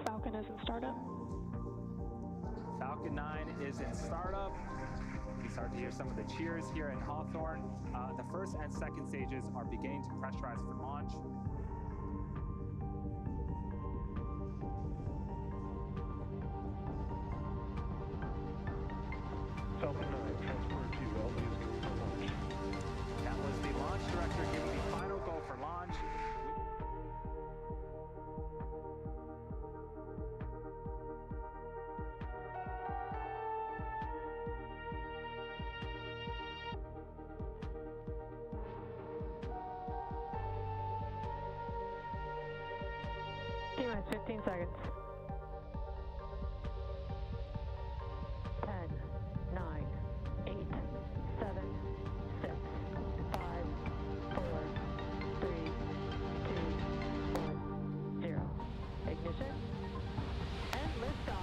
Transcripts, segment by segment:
Falcon is in startup. Falcon 9 is in startup. We start to hear some of the cheers here in Hawthorne. The first and second stages are beginning to pressurize for launch. Falcon 9, transport to LV is go for launch. That was the launch director giving the final go for launch. T-minus 15 seconds. 10, 9, 8, 7, 6, 5, 4, 3, 2, 1, 0. Ignition and liftoff.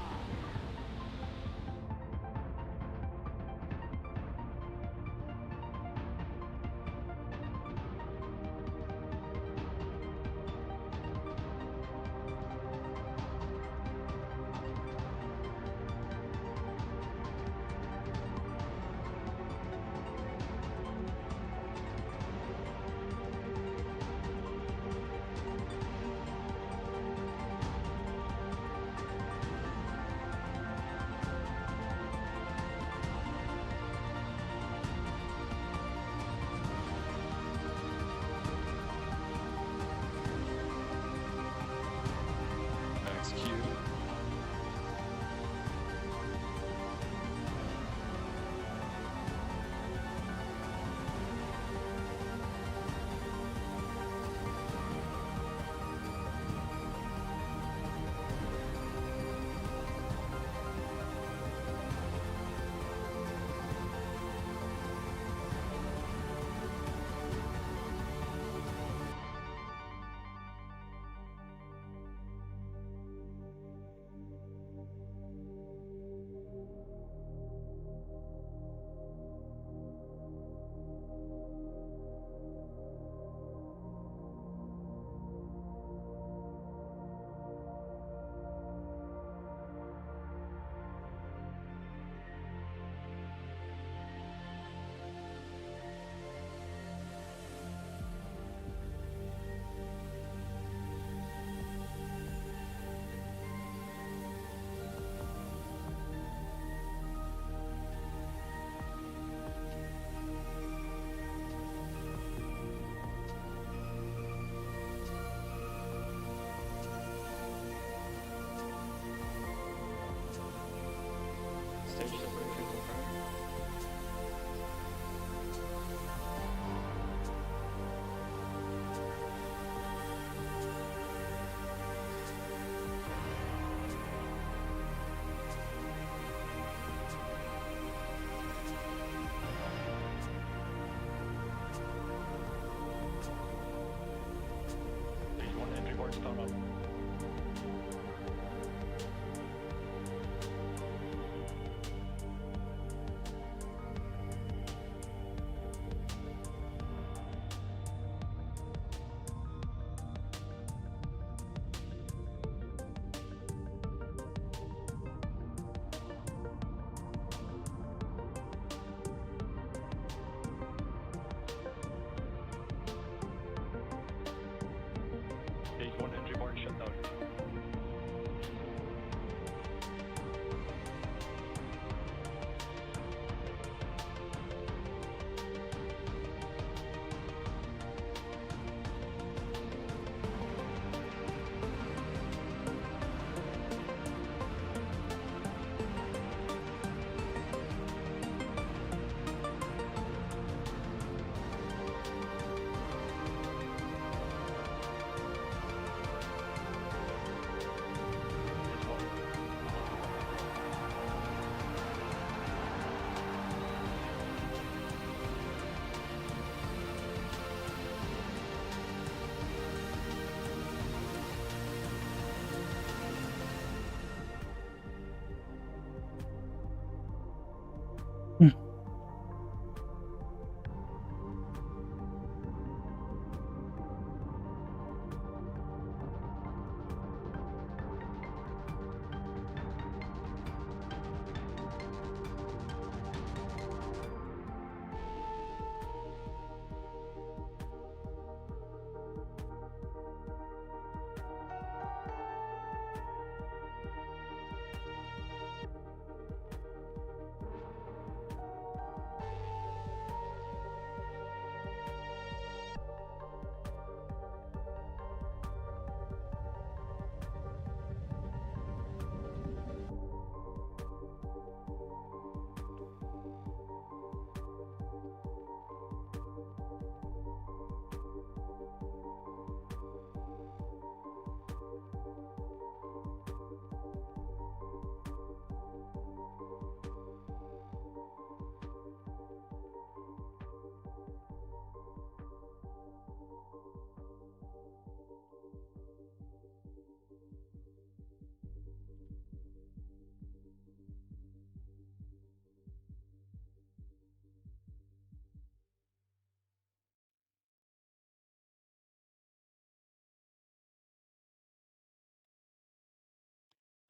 Stage 1 entry board shut down.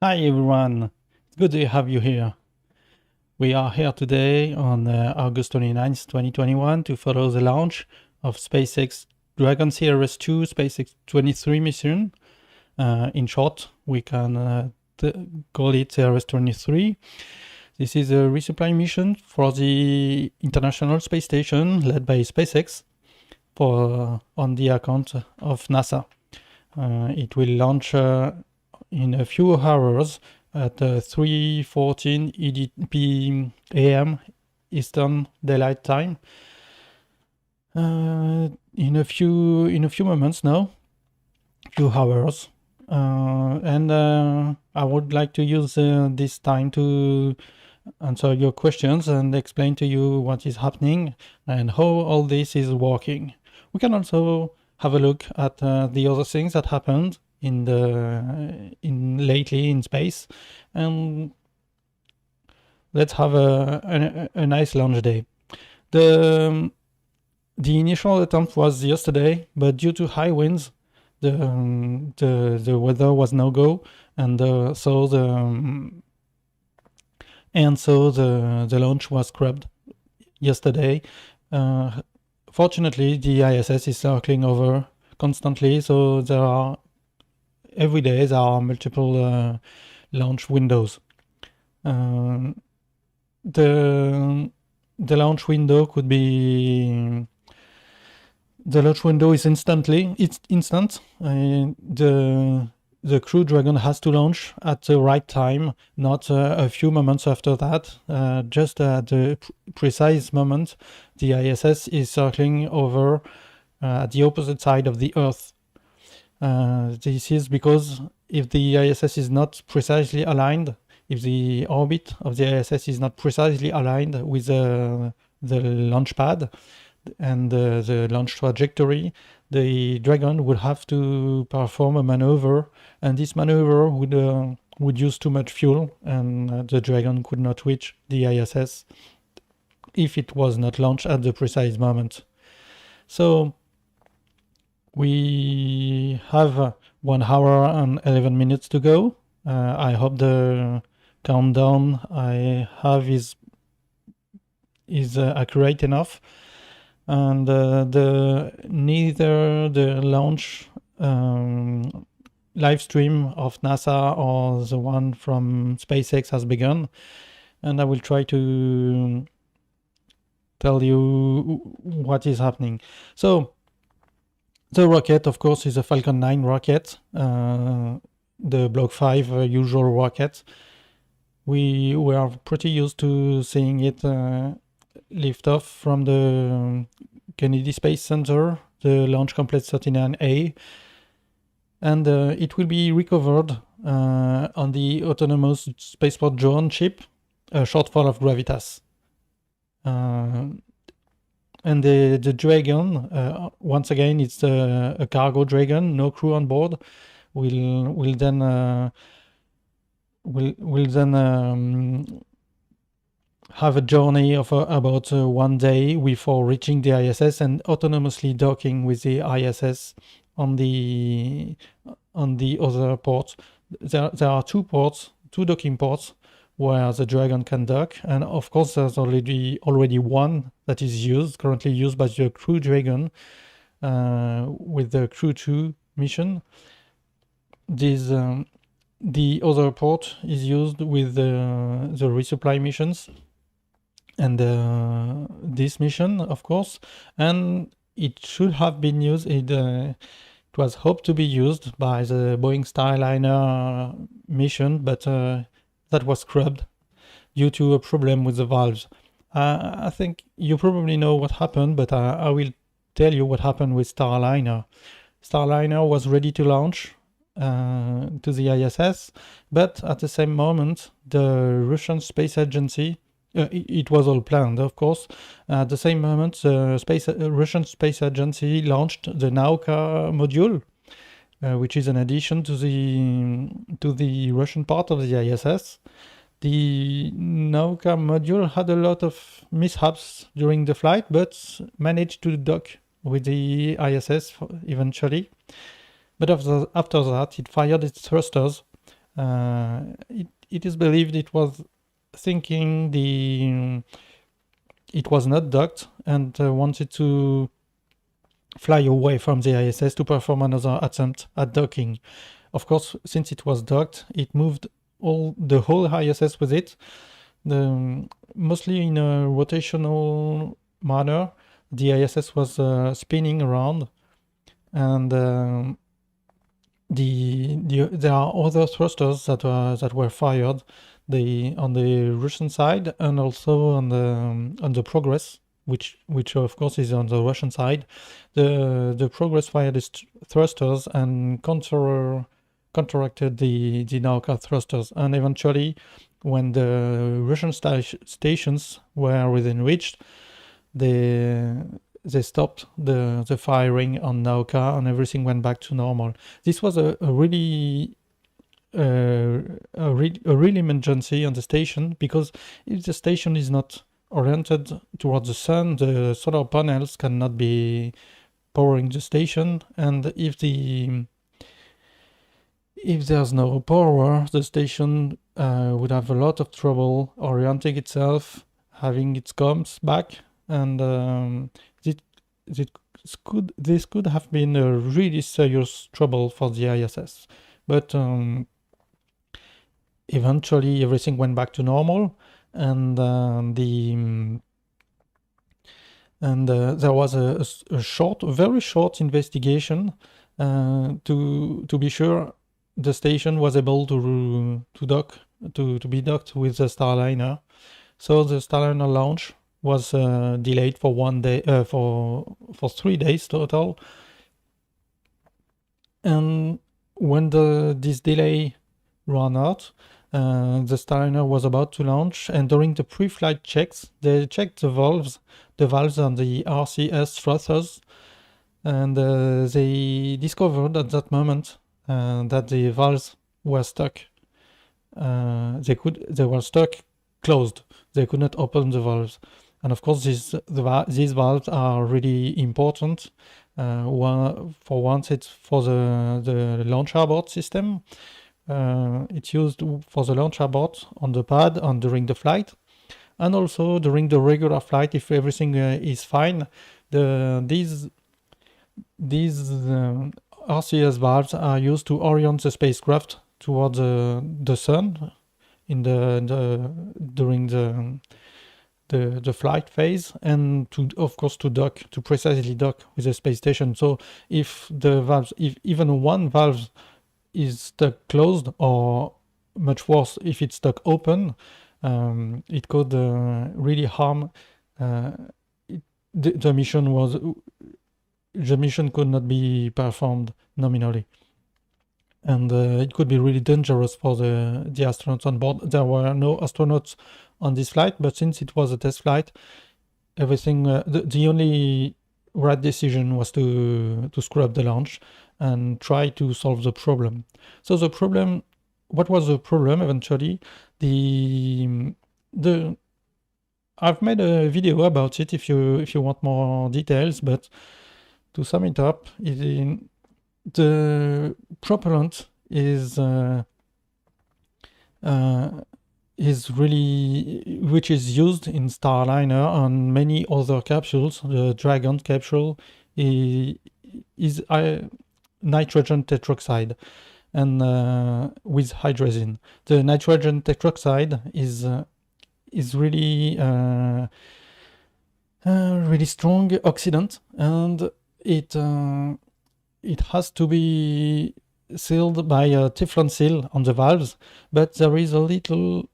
Hi everyone, it's good to have you here. We are here today on August 29th, 2021 to follow the launch of SpaceX Dragon CRS-2 SpX-23 mission. In short, we can call it CRS-23. This is a resupply mission for the International Space Station led by SpaceX on the account of NASA. It will launch in a few hours at 3:14 EDP AM Eastern Daylight Time. In a few moments now, few hours, and I would like to use this time to answer your questions and explain to you what is happening and how all this is working. We can also have a look at the other things that happened lately in space, and let's have a nice launch day. The initial attempt was yesterday, but due to high winds, the weather was no go, and so the launch was scrubbed yesterday. Fortunately, the ISS is circling over constantly, so every day there are multiple launch windows. The launch window could be is instant. The Crew Dragon has to launch at the right time, not a few moments after that. Just at the precise moment, the ISS is circling over at the opposite side of the Earth. This is because if the ISS is not precisely aligned, if the orbit of the ISS is not precisely aligned with the launch pad and the launch trajectory, the Dragon would have to perform a maneuver, and this maneuver would use too much fuel, and the Dragon could not reach the ISS if it was not launched at the precise moment. So we have 1 hour and 11 minutes to go. I hope the countdown I have is accurate enough, and neither the launch live stream of NASA or the one from SpaceX has begun, and I will try to tell you what is happening. So the rocket, of course, is a Falcon 9 rocket, the Block 5 usual rocket. We are pretty used to seeing it lift off from the Kennedy Space Center, the Launch Complex 39A, and it will be recovered on the autonomous spaceport drone chip, a shortfall of Gravitas. And the Dragon, once again, it's a cargo Dragon, no crew on board. Will then have a journey of about 1 day before reaching the ISS and autonomously docking with the ISS on the other ports. There are two docking ports where the Dragon can dock, and of course there's already one that is currently used by the Crew Dragon with the Crew 2 mission. The other port is used with the resupply missions and this mission, of course, and it should have been used. It was hoped to be used by the Boeing Starliner mission, but that was scrubbed due to a problem with the valves. I think you probably know what happened, but I will tell you what happened with Starliner. Starliner was ready to launch to the ISS, but at the same moment, the Russian Space Agency, it was all planned, of course. At the same moment, the Russian Space Agency launched the Nauka module, which is an addition to the Russian part of the ISS. The Nauka module had a lot of mishaps during the flight, but managed to dock with the ISS eventually. But after that, it fired its thrusters It is believed it was thinking it was not docked and wanted to fly away from the ISS to perform another attempt at docking. Of course, since it was docked, it moved the whole ISS with it, mostly in a rotational manner. The ISS was spinning around, and there are other thrusters that were fired, on the Russian side and also on the Progress, which of course is on the Russian side. The Progress fired its thrusters and counteracted the Nauka thrusters, and eventually, when the Russian stations were within reach, they stopped the firing on Nauka, and everything went back to normal. This was a real emergency on the station, because if the station is not oriented towards the sun, the solar panels cannot be powering the station, and if there's no power, the station would have a lot of trouble orienting itself, having its comms back, and this could have been a really serious trouble for the ISS. But eventually everything went back to normal, and there was a very short investigation to be sure the station was able to dock, to be docked with the Starliner. So the Starliner launch was delayed for 1 day, for 3 days total. And when this delay ran out, the Starliner was about to launch, and during the pre-flight checks, they checked the valves on the RCS thrusters, and they discovered at that moment that the valves were stuck. They were stuck closed. They could not open the valves. And of course, these valves are really important. For once, it's for the launch abort system. It's used for the launch abort on the pad and during the flight, and also during the regular flight if everything is fine. These RCS valves are used to orient the spacecraft towards the sun during the flight phase, and of course to precisely dock with the space station. So if even one valve is stuck closed, or much worse, if it's stuck open, it could really harm the mission. The mission could not be performed nominally, and it could be really dangerous for the astronauts on board. There were no astronauts on this flight, but since it was a test flight, everything the only right decision was to scrap the launch and try to solve the problem. So what was the problem eventually? I've made a video about it if you want more details, but to sum it up, the propellant is really, which is used in Starliner and many other capsules. The Dragon capsule is nitrogen tetroxide, and with hydrazine. The nitrogen tetroxide is really really strong oxidant, and it has to be sealed by a Teflon seal on the valves, but there is a little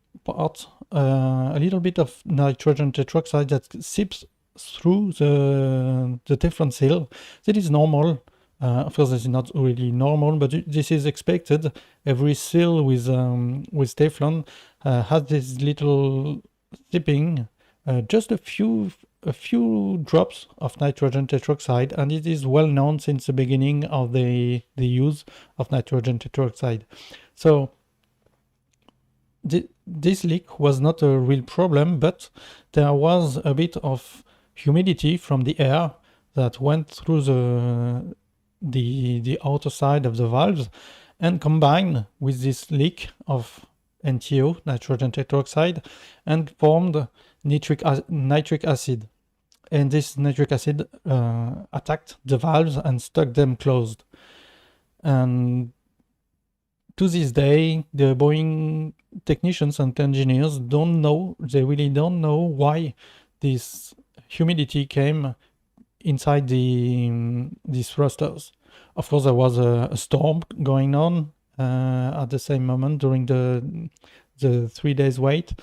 bit of nitrogen tetroxide that seeps through the Teflon seal. That is normal. Of course, this is not really normal, but this is expected. Every seal with Teflon has this little sipping, just a few drops of nitrogen tetroxide, and it is well known since the beginning of the use of nitrogen tetroxide. So this leak was not a real problem, but there was a bit of humidity from the air that went through the outer side of the valves, and combined with this leak of NTO, nitrogen tetroxide, and formed nitric acid. And this nitric acid attacked the valves and stuck them closed. And to this day, the Boeing technicians and engineers don't know, they really don't know why this humidity came inside these thrusters. Of course, there was a storm going on at the same moment during the 3 days wait,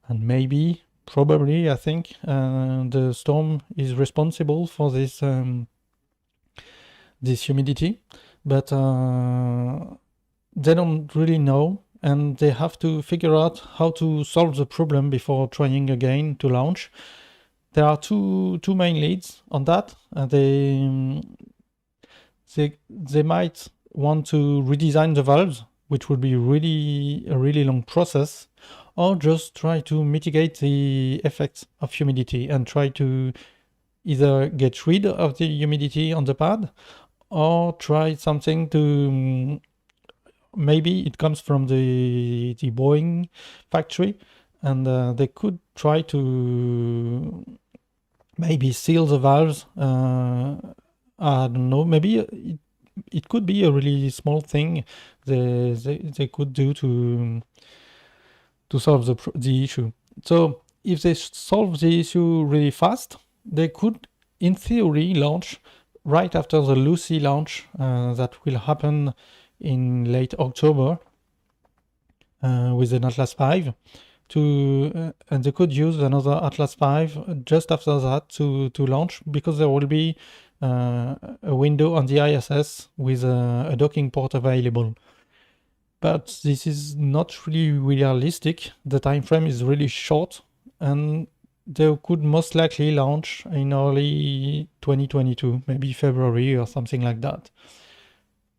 and maybe, probably, I think, the storm is responsible for this this humidity, but they don't really know, and they have to figure out how to solve the problem before trying again to launch. There are two main leads on that. They might want to redesign the valves, which would be a really long process, or just try to mitigate the effects of humidity and try to either get rid of the humidity on the pad, or try something to maybe it comes from the Boeing factory, and they could try to maybe seal the valves. I don't know, maybe it could be a really small thing they could do to solve the issue. So if they solve the issue really fast, they could, in theory, launch right after the Lucy launch that will happen in late October with an Atlas V, and they could use another Atlas V just after that to launch, because there will be a window on the ISS with a docking port available. But this is not really realistic. The time frame is really short, and they could most likely launch in early 2022, maybe February or something like that.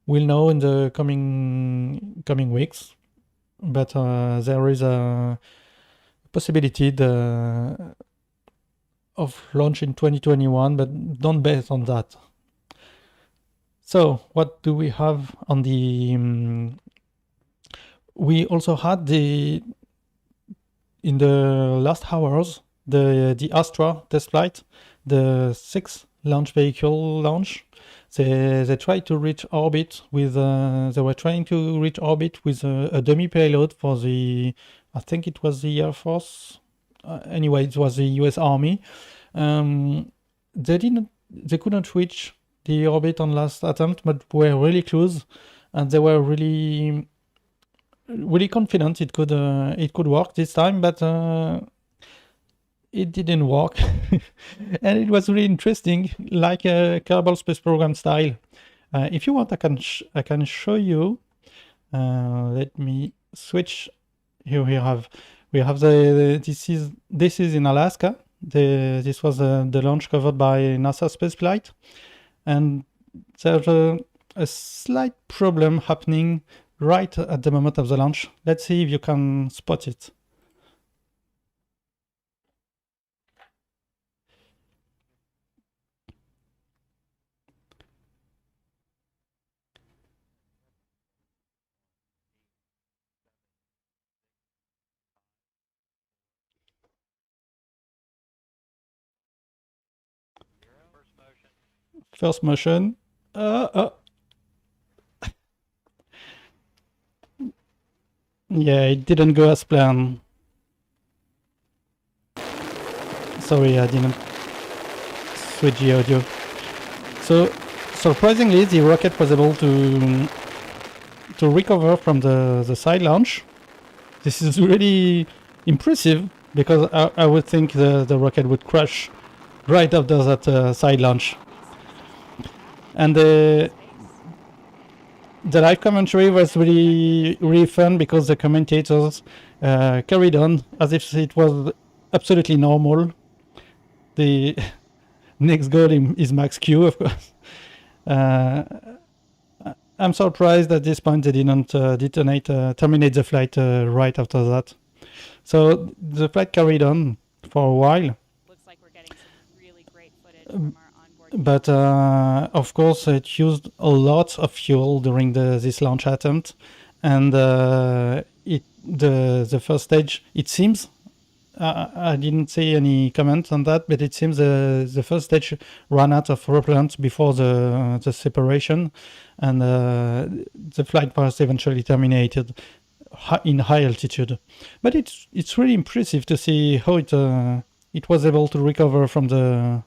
We'll know in the coming weeks, but there is a possibility of launch in 2021, but don't bet on that. So what do we have on the... we also had in the last hours, the Astra test flight, the 6th launch vehicle launch. They tried to reach orbit with they were trying to reach orbit with a dummy payload for the, I think it was the Air Force. Anyway, it was the US Army. They couldn't reach the orbit on last attempt, but were really close, and they were really confident it could work this time, but it didn't work. And it was really interesting, like a Kerbal Space Program style. If you want, I can show you. Let me switch. Here we have this is in Alaska. This was the launch covered by NASA spaceflight, and there's a slight problem happening right at the moment of the launch. Let's see if you can spot it. First motion. Yeah, it didn't go as planned. Sorry, I didn't switch the audio. So, surprisingly, the rocket was able to recover from the side launch. This is really impressive, because I would think the rocket would crash right after that side launch. And the live commentary was really fun, because the commentators carried on as if it was absolutely normal. The next goal is max Q, of course. I'm surprised at this point they didn't terminate the flight right after that. So the flight carried on for a while. Looks like we're getting some really great footage from our onboard but of course it used a lot of fuel during this launch attempt, and the first stage, it seems, I didn't see any comment on that, but it seems the first stage ran out of propellant before the separation, and the flight was eventually terminated in high altitude. But it's really impressive to see how it was able to recover from the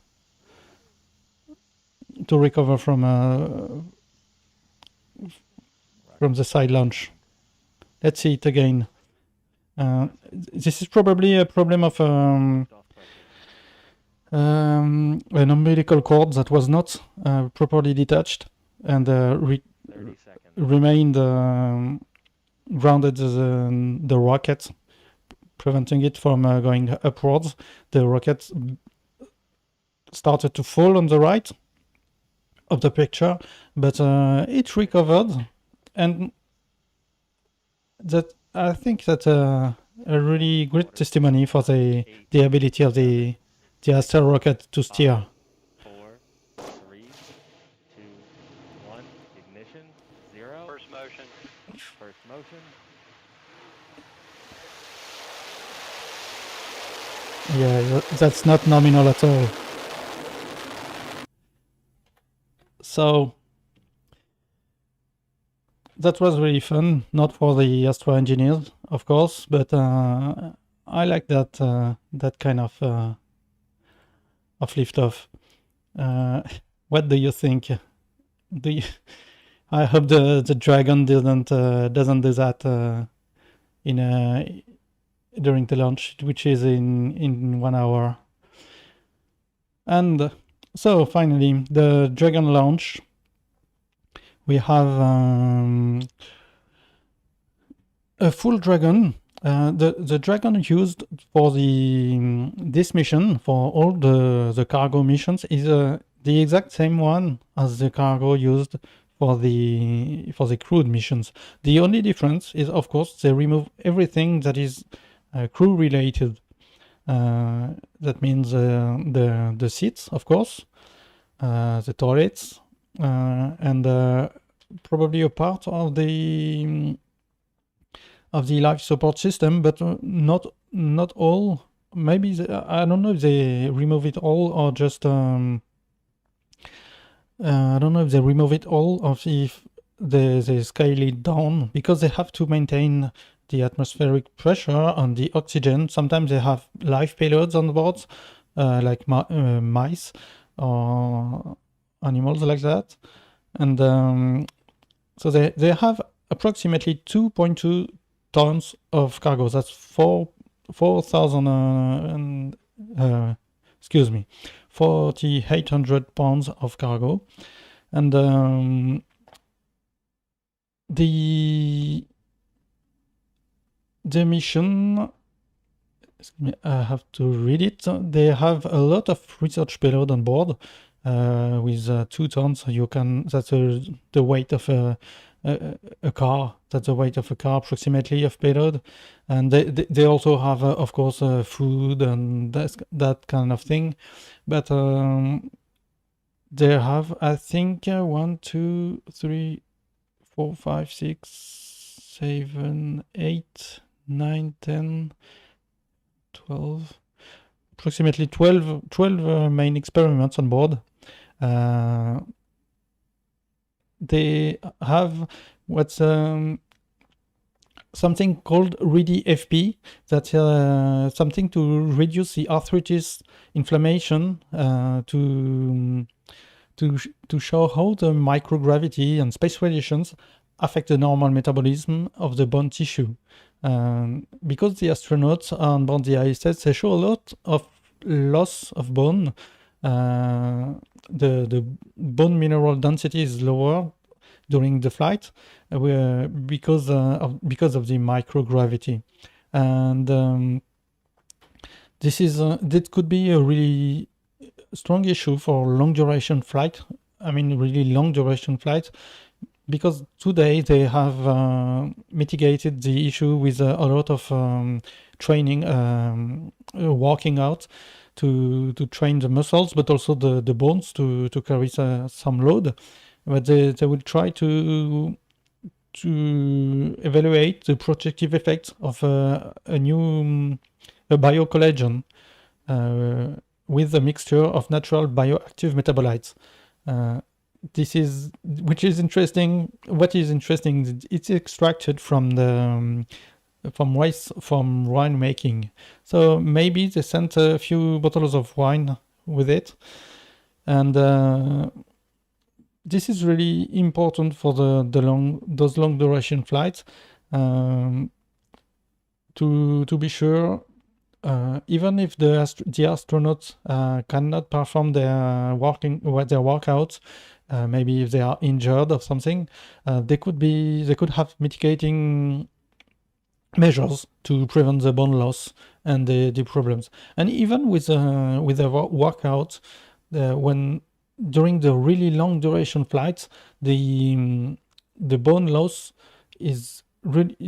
side launch. Let's see it again. This is probably a problem of an umbilical cord that was not properly detached and remained grounded the rocket, preventing it from going upwards. The rocket started to fall on the right of the picture, but it recovered, and that I think that's a really great testimony for the ability of the Astra rocket to steer. 4, 3, 2, 1, ignition, 0. First motion. First motion. Yeah, that's not nominal at all. So that was really fun, not for the Astra engineers, of course, but I like that kind of liftoff. What do you think? I hope the Dragon doesn't do that during the launch, which is in 1 hour. And so finally, the Dragon launch. We have a full Dragon. The Dragon used for this mission, for all the cargo missions, is the exact same one as the cargo used for the crewed missions. The only difference is, of course, they remove everything that is crew related. That means the seats, of course, the toilets, and probably a part of the life support system, but not all. Maybe I don't know if they remove it all or just I don't know if they remove it all or if they scale it down, because they have to maintain the atmospheric pressure and the oxygen. Sometimes they have live payloads on board, like mice or animals like that, and so they have approximately 2.2 tons of cargo. That's 4,800 pounds of cargo, and the mission, I have to read it. They have a lot of research payload on board, with 2 tons. That's the weight of a car. That's the weight of a car approximately of payload, and they also have of course food and that kind of thing, but they have, I think, 1, 2, 3, 4, 5, 6, 7, 8, 9, 10, 12, approximately 12 main experiments on board. They have what's something called READY-FP. That's something to reduce the arthritis inflammation, to show how the microgravity and space radiations affect the normal metabolism of the bone tissue. Because the astronauts on board the ISS, they show a lot of loss of bone. The bone mineral density is lower during the flight because of the microgravity, and this could be a really strong issue for long duration flight. I mean, really long duration flight, because today they have mitigated the issue with a lot of training, working out to train the muscles, but also the bones to carry some load. But they will try to evaluate the protective effects of a new biocollagen with a mixture of natural bioactive metabolites. This is, which is interesting. What is interesting? It's extracted from the from wine making. So maybe they sent a few bottles of wine with it, and this is really important for those long duration flights. To be sure, even if the astronauts cannot perform their workouts, maybe if they are injured or something, they could have mitigating measures to prevent the bone loss and the problems. And even with the workout, when during the really long duration flights, the bone loss is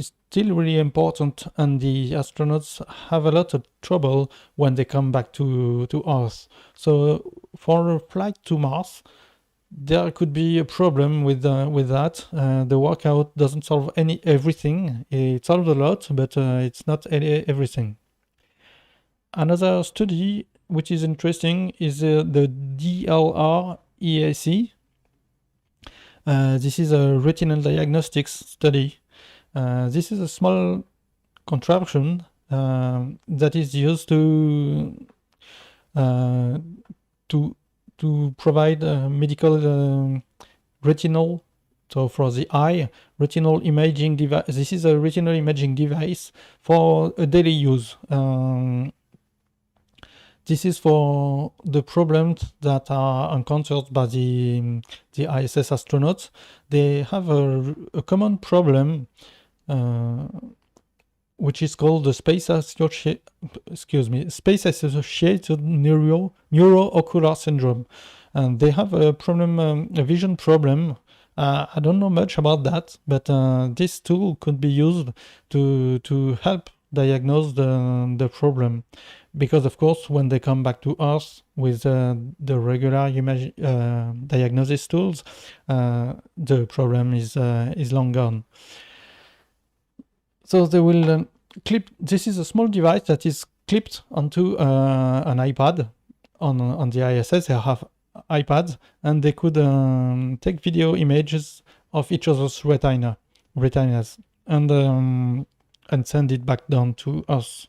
still really important, and the astronauts have a lot of trouble when they come back to Earth. So for a flight to Mars, there could be a problem with that. The workout doesn't solve everything. It solves a lot, but it's not everything. Another study which is interesting is the DLR EAC. This is a retinal diagnostics study. This is a small contraption that is used to provide medical retinal. So for the eye, retinal imaging device. This is a retinal imaging device for a daily use. This is for the problems that are encountered by the ISS astronauts. They have a common problem, which is called the space-associated neuroocular syndrome, and they have a problem, a vision problem. I don't know much about that, but this tool could be used to help diagnose the problem. Because of course, when they come back to Earth with the regular diagnosis tools, the problem is long gone. So they will clip. This is a small device that is clipped onto an iPad on the ISS. They have iPads, and they could take video images of each other's retinas, and send it back down to Earth.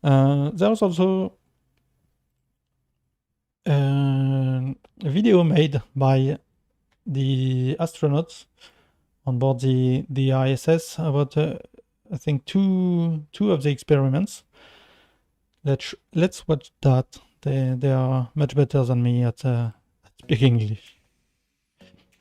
There's also a video made by the astronauts on board the ISS about I think two of the experiments. Let's watch that. They are much better than me at speaking English.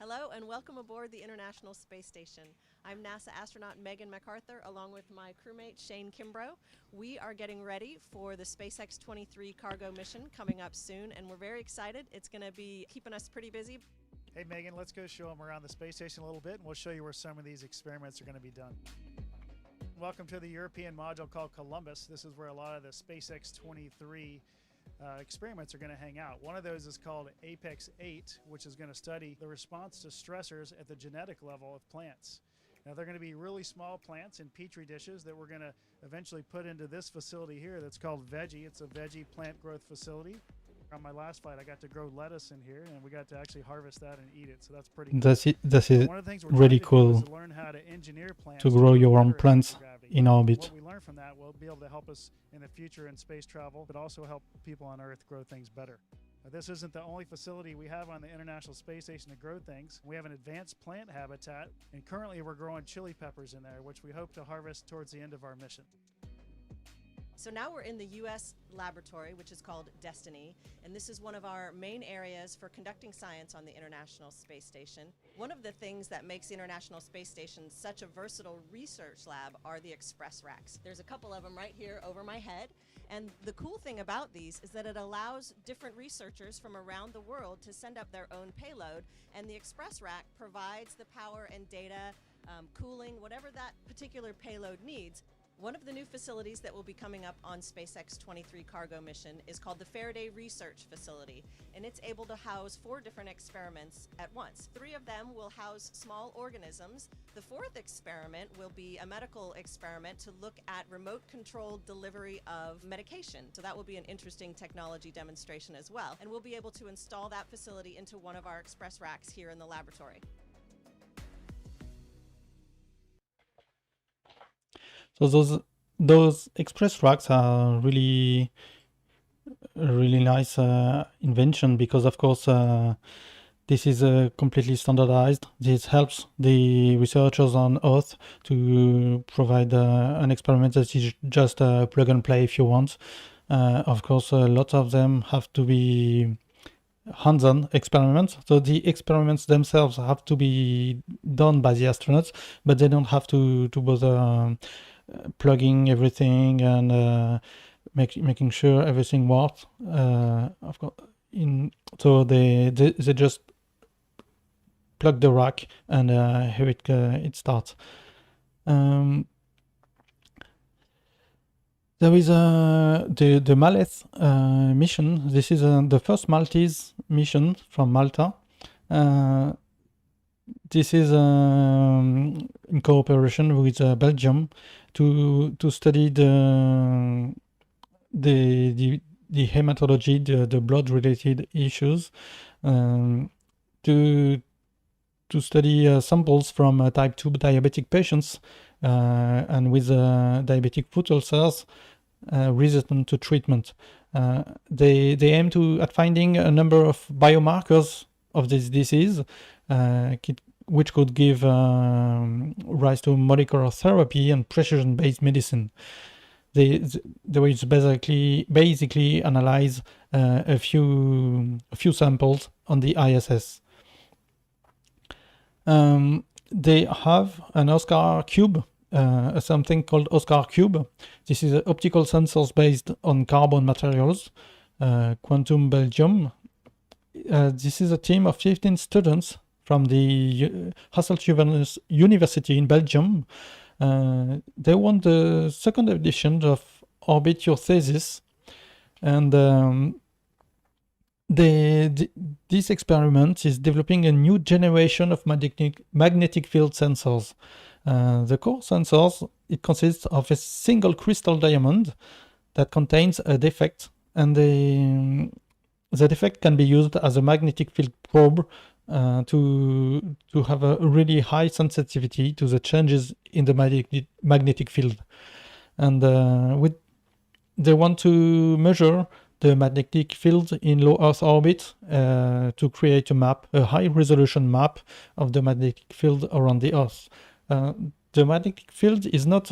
Hello and welcome aboard the International Space Station. I'm NASA astronaut Megan MacArthur along with my crewmate Shane Kimbrough. We are getting ready for the SpaceX-23 cargo mission coming up soon, and we're very excited. It's going to be keeping us pretty busy. Hey Megan, let's go show them around the space station a little bit, and we'll show you where some of these experiments are going to be done. Welcome to the European module called Columbus. This is where a lot of the SpaceX-23 experiments are going to hang out. One of those is called Apex 8, which is going to study the response to stressors at the genetic level of plants. Now they're going to be really small plants in petri dishes that we're going to eventually put into this facility here that's called Veggie. It's a veggie plant growth facility. On my last flight, I got to grow lettuce in here, and we got to actually harvest that and eat it. So that's pretty cool. That is One of the things really cool to learn how to engineer plants to grow your own better plants gravity. in orbit. What we learn from that will be able to help us in the future in space travel, but also help people on Earth grow things better. This isn't the only facility we have on the International Space Station to grow things. We have an advanced plant habitat, and currently we're growing chili peppers in there, which we hope to harvest towards the end of our mission. So now we're in the U.S. laboratory, which is called Destiny, and this is one of our main areas for conducting science on the International Space Station. One of the things that makes the International Space Station such a versatile research lab are the express racks. There's a couple of them right here over my head, and the cool thing about these is that it allows different researchers from around the world to send up their own payload, and the express rack provides the power and data, cooling, whatever that particular payload needs. One of the new facilities that will be coming up on SpaceX-23 cargo mission is called the Faraday Research Facility, and it's able to house 4 different experiments at once. 3 of them will house small organisms. The 4th experiment will be a medical experiment to look at remote-controlled delivery of medication. So that will be an interesting technology demonstration as well, and we'll be able to install that facility into one of our express racks here in the laboratory. So those express racks are really nice invention, because of course this is completely standardized. This helps the researchers on Earth to provide an experiment that is just plug and play if you want. Of course, lots of them have to be hands-on experiments, so the experiments themselves have to be done by the astronauts, but they don't have to bother plugging everything and making sure everything works. Of course, so they just plug the rack and here it starts. There is the Maleth mission. This is the first Maltese mission from Malta. This is in cooperation with Belgium to study the hematology, the blood-related issues, to study samples from type 2 diabetic patients and with diabetic foot ulcers resistant to treatment. They aim at finding a number of biomarkers of this disease, which could give rise to molecular therapy and precision-based medicine. They will basically analyze a few samples on the ISS. They have an Oscar cube, something called Oscar cube. This is optical sensors based on carbon materials. Quantum Belgium. This is a team of 15 students from the Hasselt University in Belgium. They won the 2nd edition of Orbit Your Thesis, and this experiment is developing a new generation of magnetic field sensors. The core sensors, it consists of a single crystal diamond that contains a defect, and the defect can be used as a magnetic field probe to have a really high sensitivity to the changes in the magnetic field. And they want to measure the magnetic field in low Earth orbit to create a high-resolution map of the magnetic field around the Earth. The magnetic field is not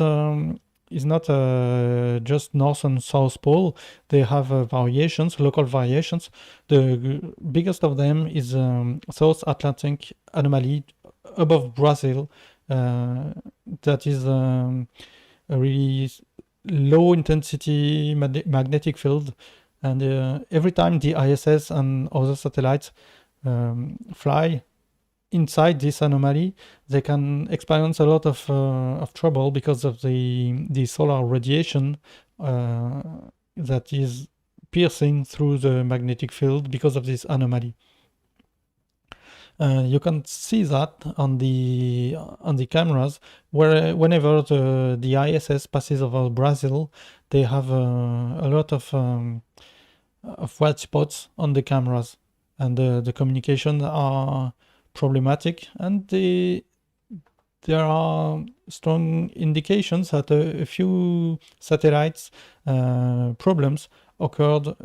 just north and south pole. They have variations, local variations. The biggest of them is South Atlantic anomaly above Brazil. That is a really low intensity magnetic field, and every time the ISS and other satellites fly inside this anomaly, they can experience a lot of trouble because of the solar radiation that is piercing through the magnetic field because of this anomaly. You can see that on the cameras, where whenever the ISS passes over Brazil, they have a lot of white spots on the cameras, and the communications are problematic, and there are strong indications that a few satellites problems occurred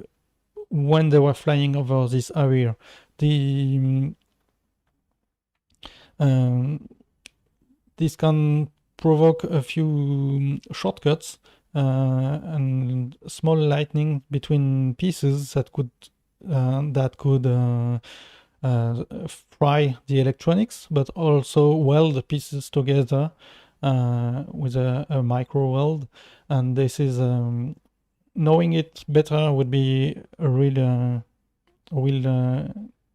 when they were flying over this area. This can provoke a few shortcuts and small lightning between pieces that could fry the electronics, but also weld the pieces together with a micro weld. And this is knowing it better would be a real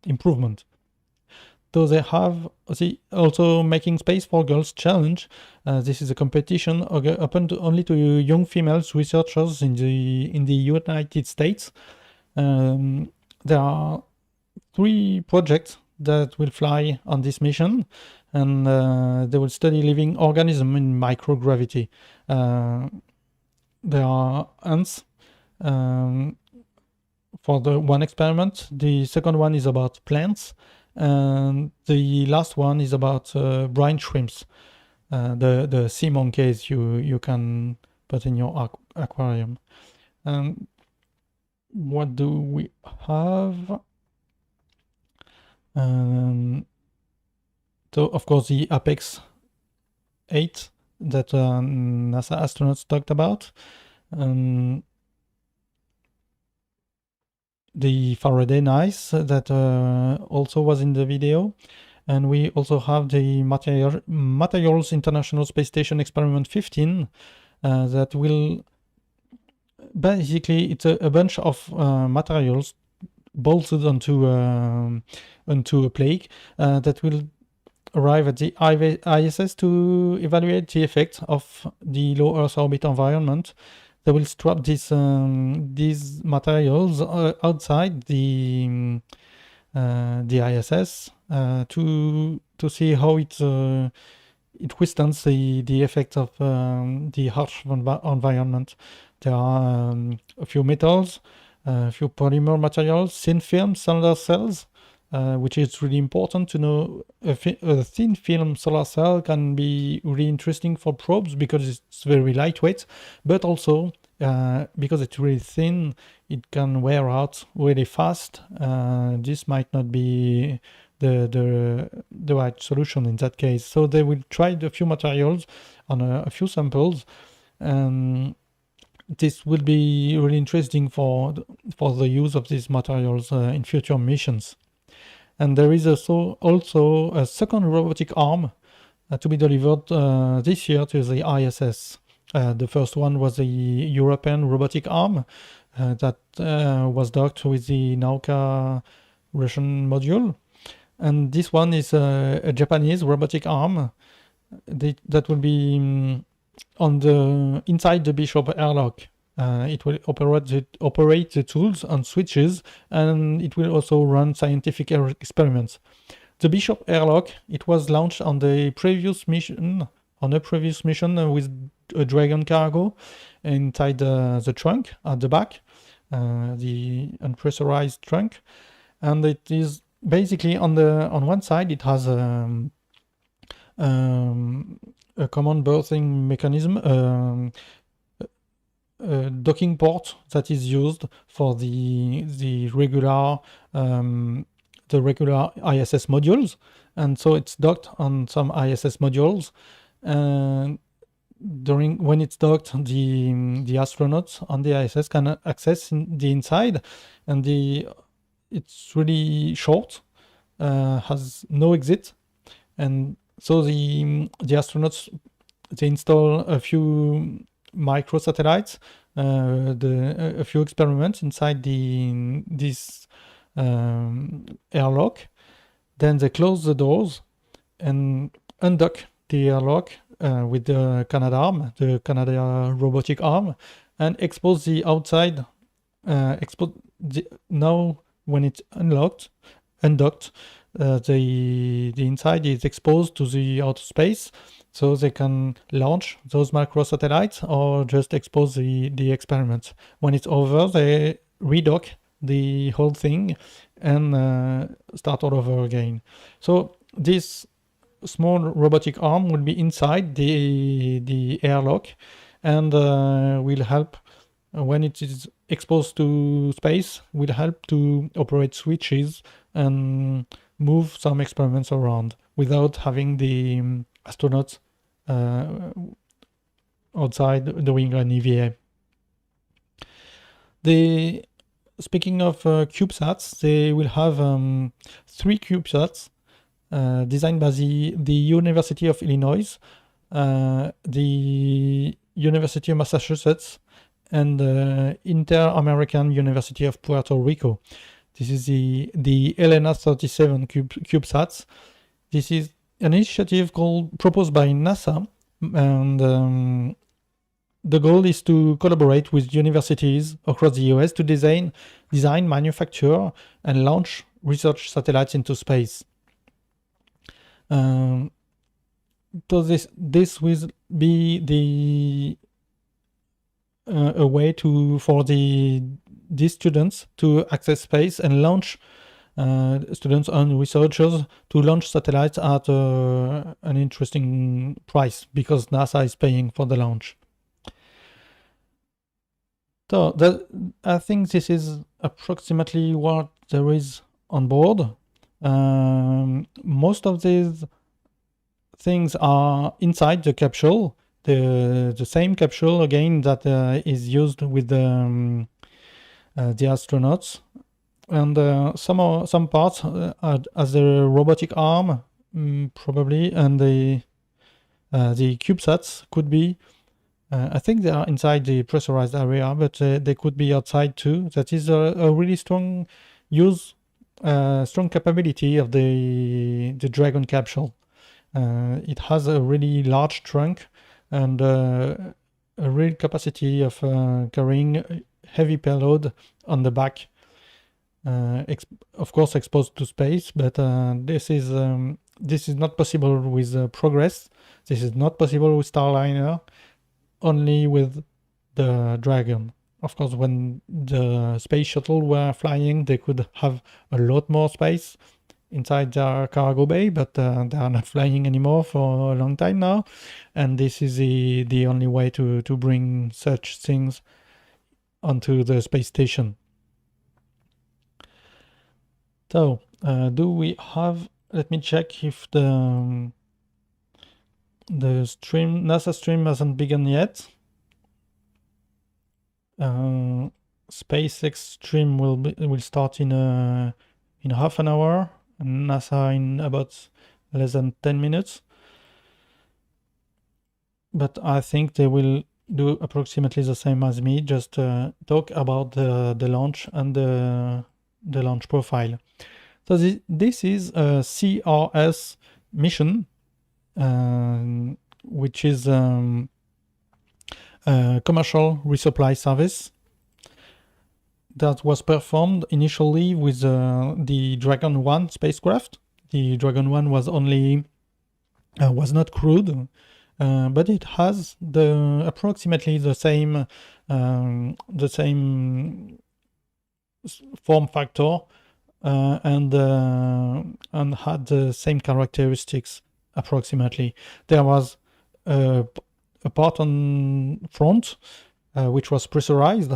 improvement. So they have also Making Space for Girls challenge. This is a competition open only to young female researchers in the United States. There are 3 projects that will fly on this mission, and they will study living organisms in microgravity. There are ants for the one experiment. The second one is about plants, and the last one is about brine shrimps, the sea monkeys you can put in your aquarium. What do we have? So of course the Apex 8 that NASA astronauts talked about. The Faraday knife that also was in the video. And we also have the Materials International Space Station Experiment 15 that will basically, it's a bunch of materials bolted onto a plate that will arrive at the ISS to evaluate the effect of the low Earth orbit environment. They will strap these materials outside the ISS to see how it withstands the effect of the harsh environment. There are a few metals, a few polymer materials, thin film solar cells, which is really important to know. A thin film solar cell can be really interesting for probes because it's very lightweight, but also because it's really thin, it can wear out really fast. This might not be the right solution in that case. So they will try a few materials on a few samples, and this will be really interesting for the use of these materials in future missions. And there is also a second robotic arm to be delivered this year to the ISS. The first one was the European robotic arm that was docked with the Nauka Russian module. And this one is a Japanese robotic arm that will be on the inside the Bishop airlock. It will operate the tools and switches, and it will also run scientific experiments. The Bishop airlock, it was launched on a previous mission with a Dragon cargo inside the trunk at the back, the unpressurized trunk, and it is basically on one side it has a common berthing mechanism, a docking port that is used for the regular ISS modules, and so it's docked on some ISS modules. And when it's docked, the astronauts on the ISS can access the inside, and it's really short, has no exit, and so the astronauts, they install a few microsatellites, a few experiments inside this airlock. Then they close the doors and undock the airlock with the Canadarm, the Canada robotic arm, and expose the outside. Now when it's undocked, the inside is exposed to the outer space, so they can launch those microsatellites or just expose the experiments. When it's over, they redock the whole thing and start all over again. So this small robotic arm will be inside the airlock and will help when it is exposed to space, will help to operate switches and move some experiments around without having the astronauts outside doing an EVA. Speaking of CubeSats, they will have 3 CubeSats designed by the University of Illinois, the University of Massachusetts, and Inter-American University of Puerto Rico. This is the Elena 37 CubeSats. This is an initiative proposed by NASA, and the goal is to collaborate with universities across the US to design, manufacture, and launch research satellites into space. So this will be a way for these students to access space and launch students and researchers to launch satellites at an interesting price, because NASA is paying for the launch. So I think this is approximately what there is on board. Most of these things are inside the capsule, the same capsule again that is used with the astronauts, and some parts as the robotic arm, probably, and the CubeSats could be. I think they are inside the pressurized area, but they could be outside too. That is a really strong strong capability of the Dragon capsule. It has a really large trunk and a real capacity of carrying heavy payload on the back. Of course, exposed to space, but this is not possible with Progress. This is not possible with Starliner. Only with the Dragon. Of course, when the space shuttle were flying, they could have a lot more space inside their cargo bay, but they are not flying anymore for a long time now, and this is the only way to bring such things onto the space station. So, do we have? Let me check if the NASA stream hasn't begun yet. SpaceX stream will start in half an hour, and NASA in about less than 10 minutes. But I think they will do approximately the same as me, just talk about the launch and the launch profile. So this is a CRS mission, which is a commercial resupply service that was performed initially with the Dragon 1 spacecraft. The Dragon 1 was not crewed, but it has approximately the same form factor and had the same characteristics approximately. There was a part on front which was pressurized,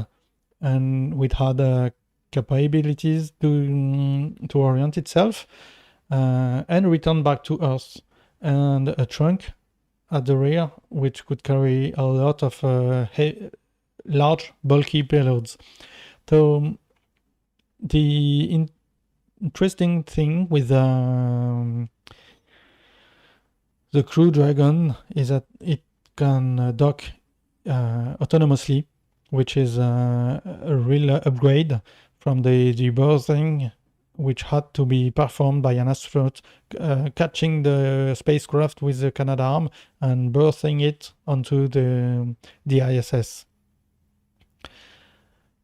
and which had capabilities to orient itself and return back to Earth, and a trunk at the rear which could carry a lot of large bulky payloads. So the interesting thing with the Crew Dragon is that it can dock autonomously, which is a real upgrade from the berthing which had to be performed by an astronaut catching the spacecraft with the Canadarm and berthing it onto the ISS.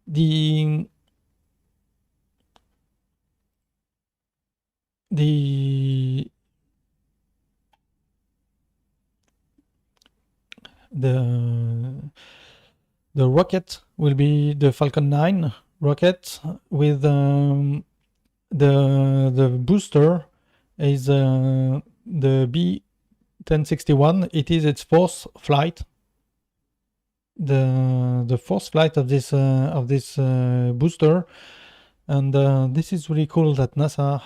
The rocket will be the Falcon 9 rocket with the booster is the B-1061. It is its fourth flight. The fourth flight of this booster, and this is really cool that NASA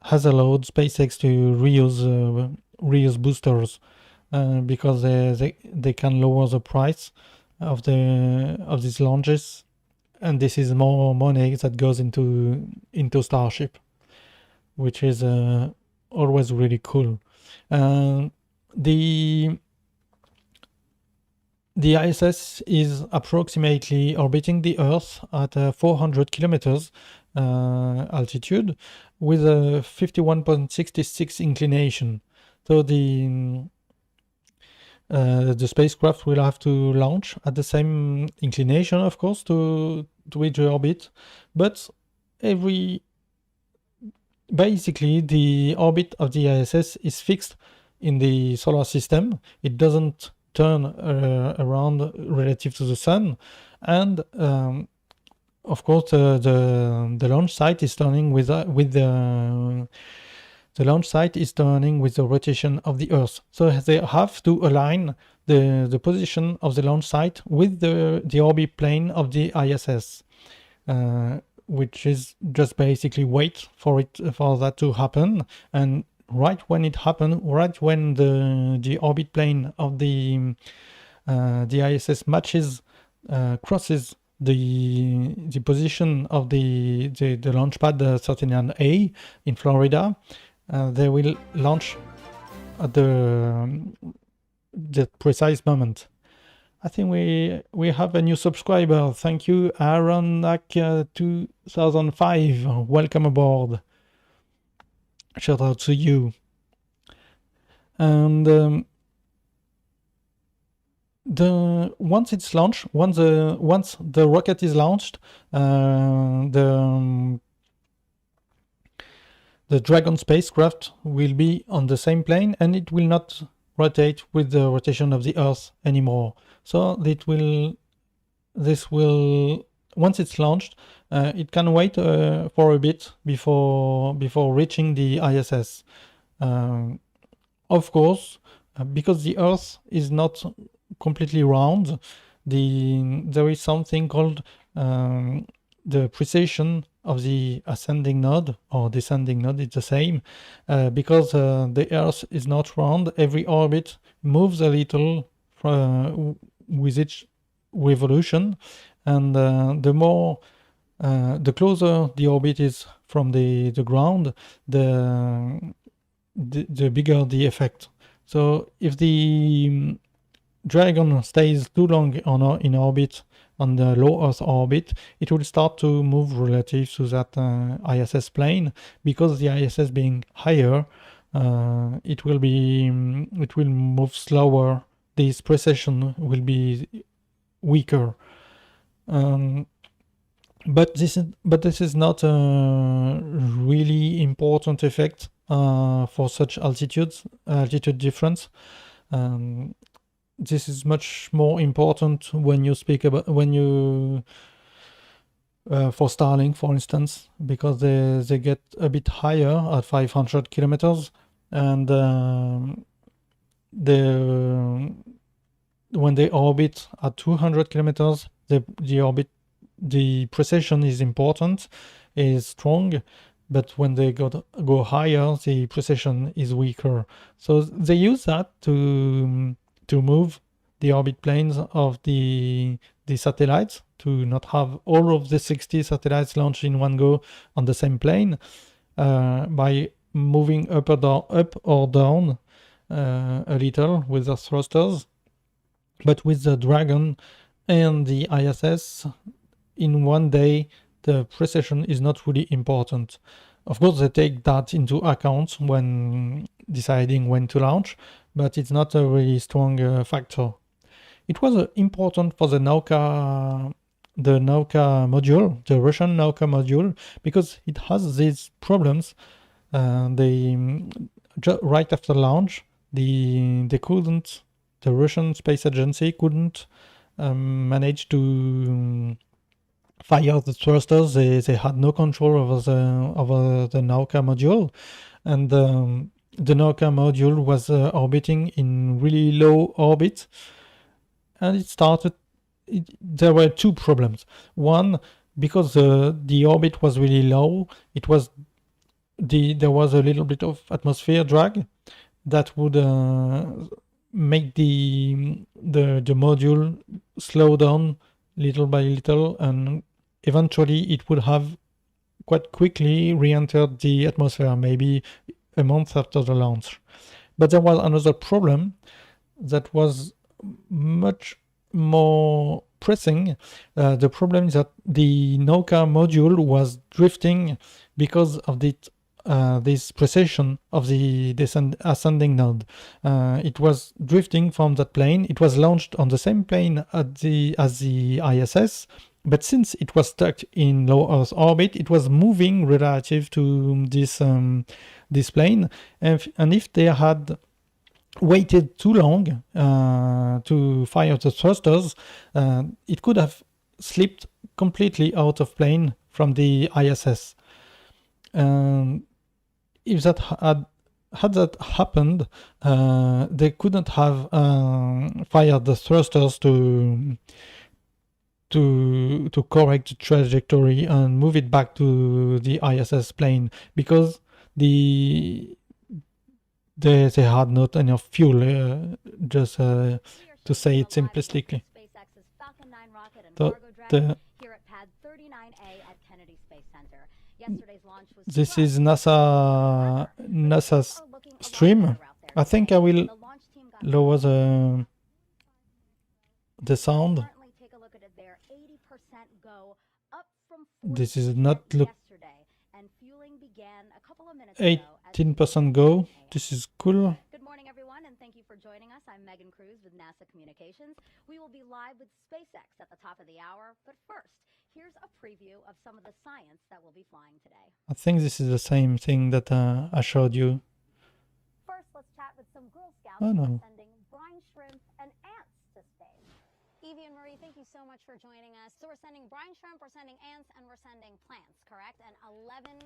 has allowed SpaceX to reuse boosters. because they can lower the price of these launches, and this is more money that goes into Starship, which is always really cool. The ISS is approximately orbiting the Earth at 400 kilometers altitude with a 51.66 inclination. So the spacecraft will have to launch at the same inclination, of course, to reach the orbit, but basically the orbit of the ISS is fixed in the solar system. It doesn't turn around relative to the sun, and of course the launch site is turning with the launch site is turning with the rotation of the Earth. So they have to align the position of the launch site with the orbit plane of the ISS, which is just basically wait for that to happen. And right when it happened, right when the orbit plane of the ISS crosses the position of the launch pad 39A in Florida, they will launch at the precise moment. I think we have a new subscriber. Thank you, Aaronak 2005. Welcome aboard. Shout out to you. And once it's launched, once the rocket is launched, the Dragon spacecraft will be on the same plane, and it will not rotate with the rotation of the Earth anymore. So this will once it's launched, it can wait for a bit before reaching the ISS. Of course, because the Earth is not completely round, there is something called the precession of the ascending node or descending node. It's the same, because the Earth is not round. Every orbit moves a little with each revolution, and the closer the orbit is from the ground, the bigger the effect. So if the Dragon stays too long in orbit, on the low Earth orbit, it will start to move relative to that ISS plane. Because the ISS being higher, it will move slower. This precession will be weaker. But this is not a really important effect for such altitude difference. This is much more important when you speak about for Starlink, for instance, because they get a bit higher at 500 kilometers, and when they orbit at 200 kilometers, the precession is important, is strong, but when they go higher, the precession is weaker. So they use that to move the orbit planes of the satellites, to not have all of the 60 satellites launched in one go on the same plane, by moving up or down a little with the thrusters. But with the Dragon and the ISS, in one day, the precession is not really important. Of course, they take that into account when deciding when to launch, but it's not a really strong factor. It was important for the Nauka module, the Russian Nauka module, because it has these problems. Right after launch, the Russian Space Agency couldn't manage to fire the thrusters. They had no control over the Nauka module, and the Nauka module was orbiting in really low orbit, and there were two problems. One, because the orbit was really low, there was a little bit of atmosphere drag that would make the module slow down little by little, and eventually it would have quite quickly re-entered the atmosphere, maybe a month after the launch. But there was another problem that was much more pressing. The problem is that the Nauka module was drifting because of this precession of the ascending node. It was drifting from that plane. It was launched on the same plane as the ISS, but since it was stuck in low Earth orbit, it was moving relative to this plane. And if they had waited too long to fire the thrusters, it could have slipped completely out of plane from the ISS. If that had that happened, they couldn't have fired the thrusters to correct the trajectory and move it back to the ISS plane, because they had not enough fuel, just to say it simplistically. SpaceX's Falcon 9 rocket and The- cargo Dragon the- here at pad 39A at Kennedy Space Center. Yesterday's launch was This is NASA's stream. I think I will lower the sound. Currently, take a look at it there. 80% go, up from This is 40% not look yesterday, and fueling began a couple of minutes 18% go. This is cool. Good morning, everyone, and thank you for joining us. I'm Megan Cruz with NASA Communications. We will be live with SpaceX at the top of the hour, but first, here's a preview of some of the science that will be flying today. I think this is the same thing that I showed you. First, let's chat with some Girl Scouts Oh, who no. are sending brine shrimp and ants to space. Evie and Marie, thank you so much for joining us. So we're sending brine shrimp, we're sending ants, and we're sending plants, correct? And 11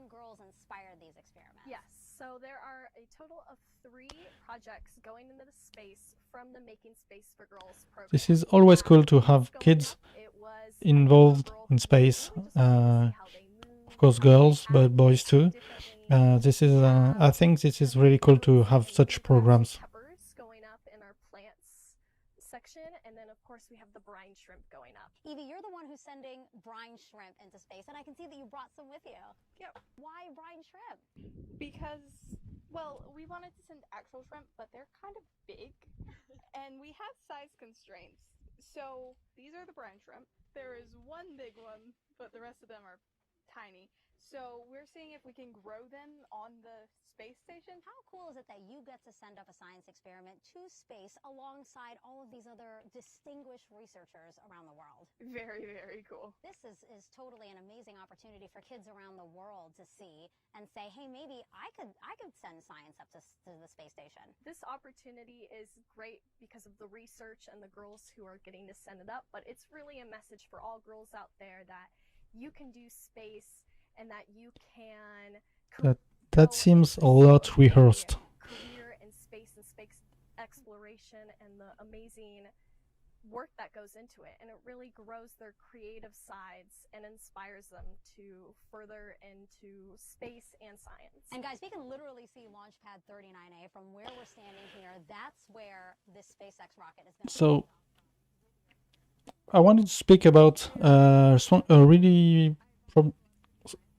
girls inspired these experiments. Yes, so there are a total of 3 projects going into the space from the Making Space for Girls program. This is always cool to have Going kids up, it was involved a girl in who space. really just wanted to see how they move, Of course, how they girls, but act boys too. differently. This is, I think this is really cool to have such programs. Peppers going up in our plants section, and then of course we have the brine shrimp going up. Evie, you're the one who's sending brine shrimp into space, and I can see that you brought some with you. Yep. Why brine shrimp? Because, well, we wanted to send actual shrimp, but they're kind of big, and we had size constraints. So these are the brine shrimp. There is one big one, but the rest of them are tiny. So we're seeing if we can grow them on the space station. How cool is it that you get to send up a science experiment to space alongside all of these other distinguished researchers around the world? Very, very cool. This is totally an amazing opportunity for kids around the world to see and say, hey, maybe I could send science up to the space station. This opportunity is great because of the research and the girls who are getting to send it up, but it's really a message for all girls out there that you can do space and that you can That seems a lot rehearsed. career in space and space exploration and the amazing work that goes into it, and it really grows their creative sides and inspires them to further into space and science. And guys, we can literally see launch pad 39A from where we're standing here. That's where this SpaceX rocket is going to So I wanted to speak about a really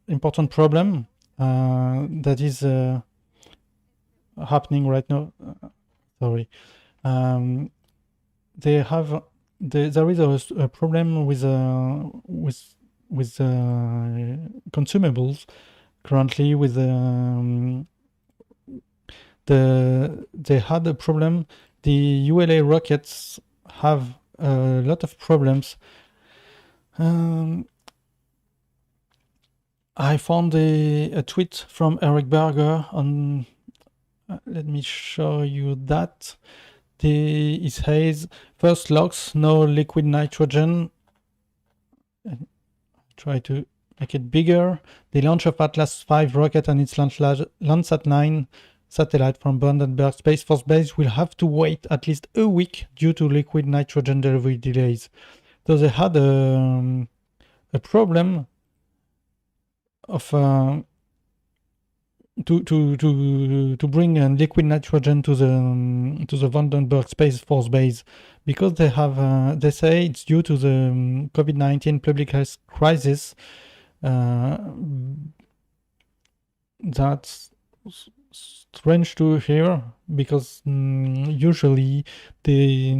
important problem that is happening right now. Sorry. There is a problem with consumables currently. With they had a problem. The ULA rockets have a lot of problems. I found a tweet from Eric Berger on. Let me show you that. It says, first LOX, no liquid nitrogen. Try to make it bigger. The launch of Atlas V rocket and its Landsat 9 satellite from Vandenberg Space Force Base will have to wait at least a week due to liquid nitrogen delivery delays. So they had a problem of to bring liquid nitrogen to the Vandenberg Space Force Base, because they have they say it's due to the COVID-19 public health crisis. That's strange to hear, because usually they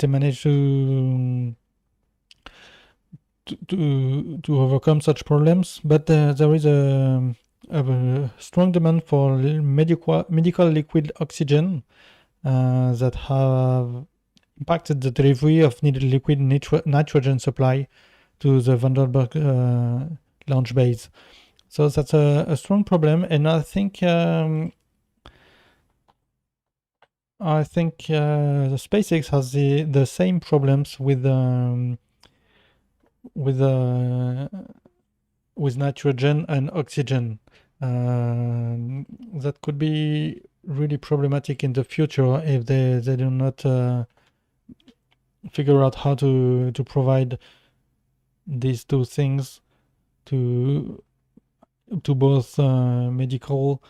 manage to overcome such problems, but there is a strong demand for medical liquid oxygen that have impacted the delivery of needed liquid nitrogen supply to the Vandenberg launch base. So that's a strong problem, and I think the SpaceX has the same problems with nitrogen and oxygen. That could be really problematic in the future if they do not figure out how to provide these two things to both medical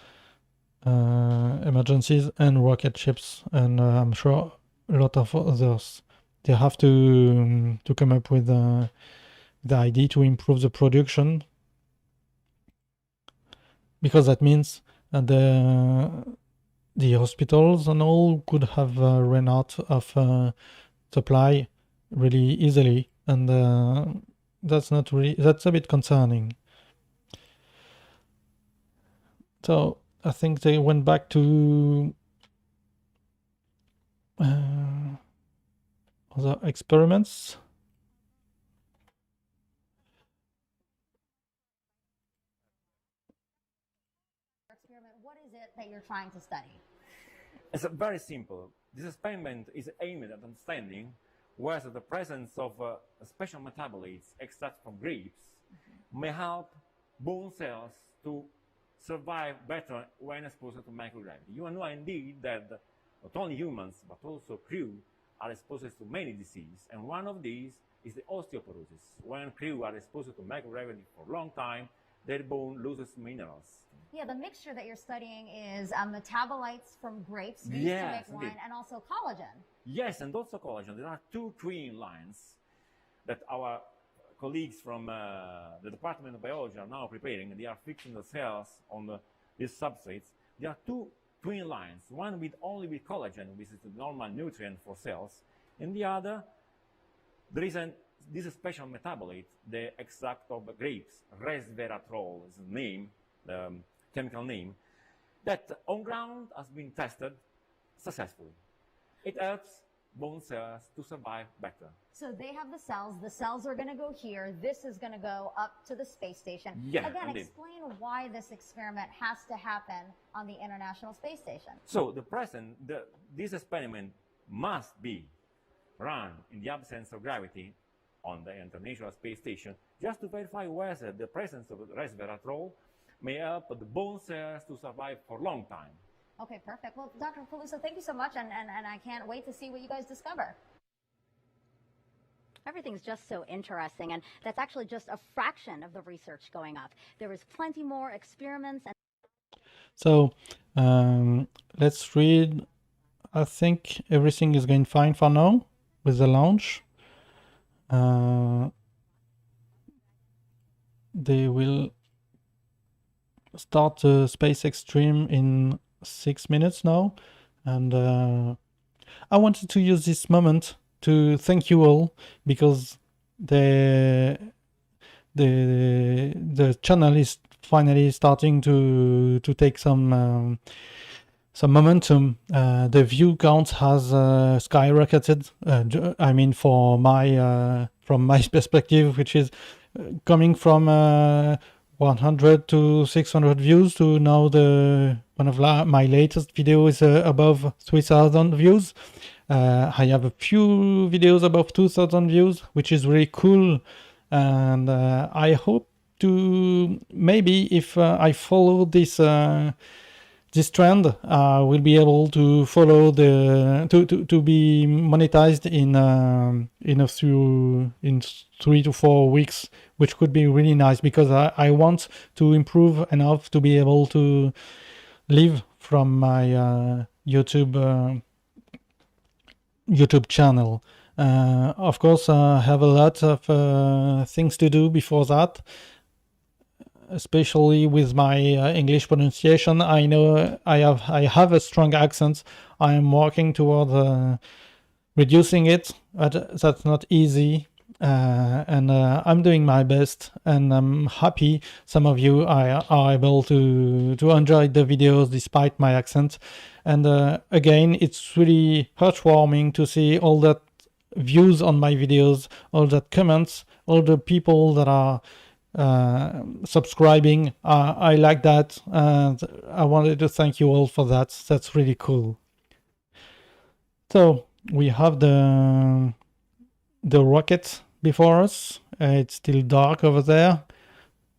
emergencies and rocket ships, and I'm sure a lot of others. They have to come up with the idea to improve the production, because that means the hospitals and all could have run out of supply really easily, and that's a bit concerning. So I think they went back to other experiments. What is it that you're trying to study? It's very simple. This experiment is aimed at understanding whether the presence of special metabolites extracted from grapes may help bone cells to survive better when exposed to microgravity. You know indeed that not only humans but also crew are exposed to many diseases, and one of these is the osteoporosis. When crew are exposed to microgravity for a long time, their bone loses minerals. Yeah, the mixture that you're studying is metabolites from grapes used to make wine, and also collagen. Yes, and also collagen. There are two twin lines that our colleagues from the Department of Biology are now preparing. They are fixing the cells on these substrates. There are two twin lines, one only with collagen, which is the normal nutrient for cells, and the other, there is this special metabolite, the extract of grapes, resveratrol is the name, the chemical name, that on ground has been tested successfully. It helps bone cells to survive better. So they have the cells are going to go here, this is going to go up to the space station. Yeah, again, indeed. Explain why this experiment has to happen on the International Space Station. So this experiment must be run in the absence of gravity on the International Space Station, just to verify whether the presence of resveratrol may help the bone cells to survive for a long time. Okay, perfect. Well, Dr. Peluso, thank you so much, and I can't wait to see what you guys discover. Everything's just so interesting, and that's actually just a fraction of the research going up. There is plenty more experiments. So let's read. I think everything is going fine for now with the launch. They will start the SpaceX stream in 6 minutes now, and I wanted to use this moment to thank you all, because the channel is finally starting to take some momentum. The view count has skyrocketed. I mean, from my perspective, which is coming from 100 to 600 views to now one of my latest videos is above 3,000 views. I have a few videos above 2,000 views, which is really cool, and I hope to maybe if I follow this trend, we'll be able to follow to be monetized in 3 to 4 weeks which could be really nice, because I want to improve enough to be able to live from my YouTube channel. Of course, I have a lot of things to do before that, especially with my English pronunciation. I know I have a strong accent. I am working toward reducing it, but that's not easy. And I'm doing my best, and I'm happy some of you are able to enjoy the videos despite my accent. And again, it's really heartwarming to see all that views on my videos, all that comments, all the people that are subscribing. I like that, and I wanted to thank you all for that. That's really cool. So we have the rocket before us. It's still dark over there.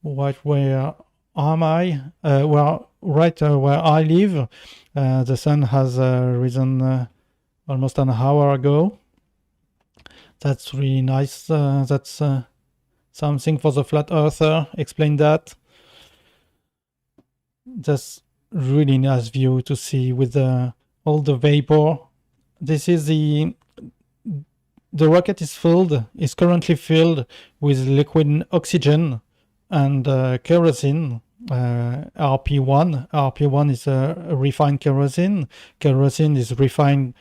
Where am I? Well, right where I live. The sun has risen almost an hour ago. That's really nice. That's something for the flat earther. Explain that. That's really nice view to see with all the vapor. This is the rocket is currently filled with liquid oxygen and kerosene. RP1. RP1 is refined kerosene. Kerosene is refined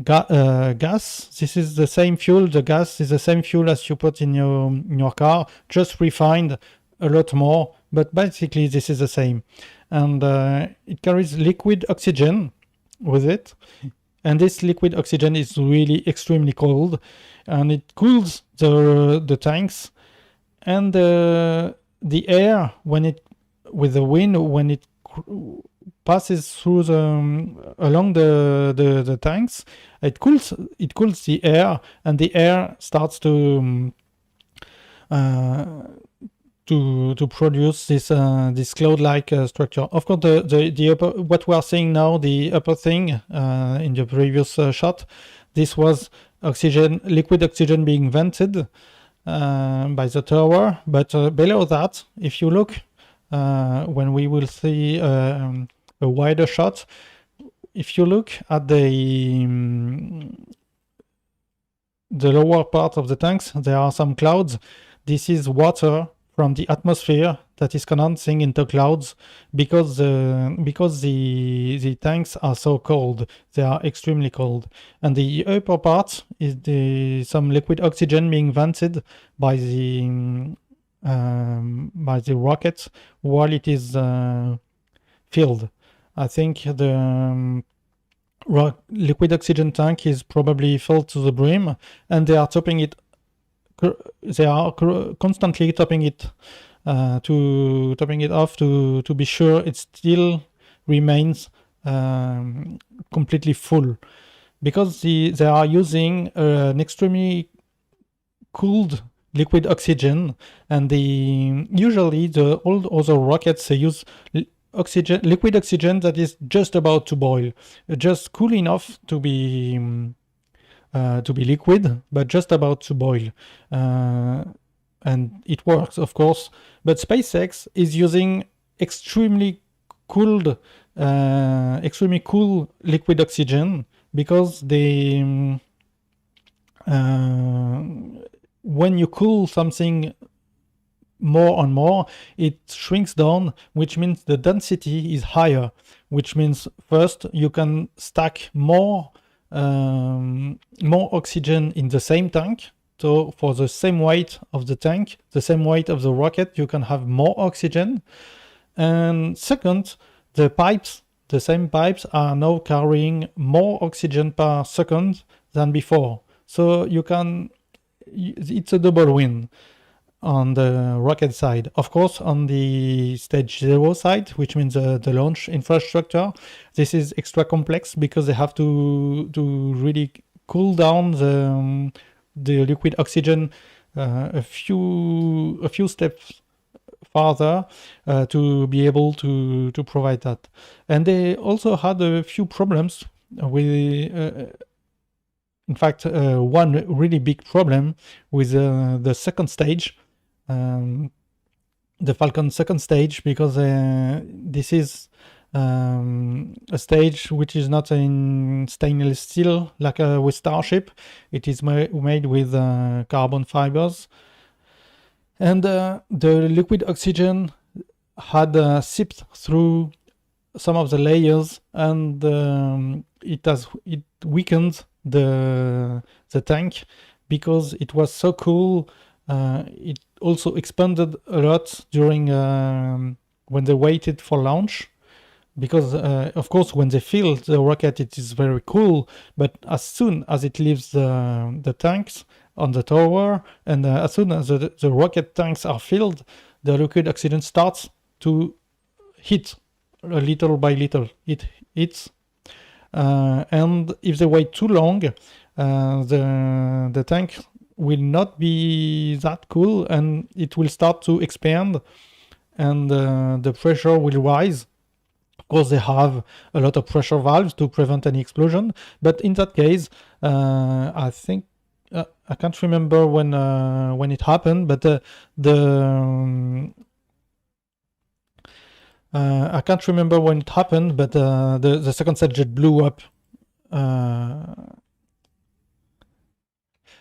gas. This is the same fuel. The gas is the same fuel as you put in your car, just refined a lot more, but basically this is the same. And it carries liquid oxygen with it, and this liquid oxygen is really extremely cold, and it cools the tanks, and the air with the wind when it passes through along the tanks, it cools the air, and the air starts to produce this cloud-like structure. Of course, the upper, what we are seeing now, the upper thing in the previous shot, this was liquid oxygen being vented by the tower. But below that, if you look, when we will see a wider shot, if you look at the lower part of the tanks, there are some clouds. This is water from the atmosphere that is condensing into clouds because the tanks are so cold. They are extremely cold, and the upper part is some liquid oxygen being vented by the rocket while it is filled. I think the liquid oxygen tank is probably filled to the brim, and they are topping it. They are constantly topping it off to be sure it still remains completely full, because they are using an extremely cooled liquid oxygen, and usually all other rockets, they use liquid oxygen that is just about to boil, just cool enough to be liquid, but just about to boil, and it works, of course. But SpaceX is using extremely cool liquid oxygen, because when you cool something more and more, it shrinks down, which means the density is higher, which means first you can stack more oxygen in the same tank. So for the same weight of the tank, the same weight of the rocket, you can have more oxygen. And second, the same pipes are now carrying more oxygen per second than before. So it's a double win on the rocket side. Of course, on the stage 0 side, which means the launch infrastructure, this is extra complex, because they have to really cool down the liquid oxygen a few steps farther to be able to provide that. And they also had a few problems with in fact, one really big problem with the second stage, the Falcon second stage, because this is a stage which is not in stainless steel like with Starship. It is made with carbon fibers, and the liquid oxygen had seeped through some of the layers, and it weakened the tank because it was so cool. It also expanded a lot during when they waited for launch, because of course when they fill the rocket it is very cool, but as soon as it leaves the tanks on the tower, and as soon as the rocket tanks are filled, the liquid oxygen starts to hit little by little. It hits, and if they wait too long, the tank will not be that cool, and it will start to expand, and the pressure will rise. Of course, they have a lot of pressure valves to prevent any explosion, but in that case, I think I can't remember when it happened, but I can't remember when it happened, but the second stage jet blew up.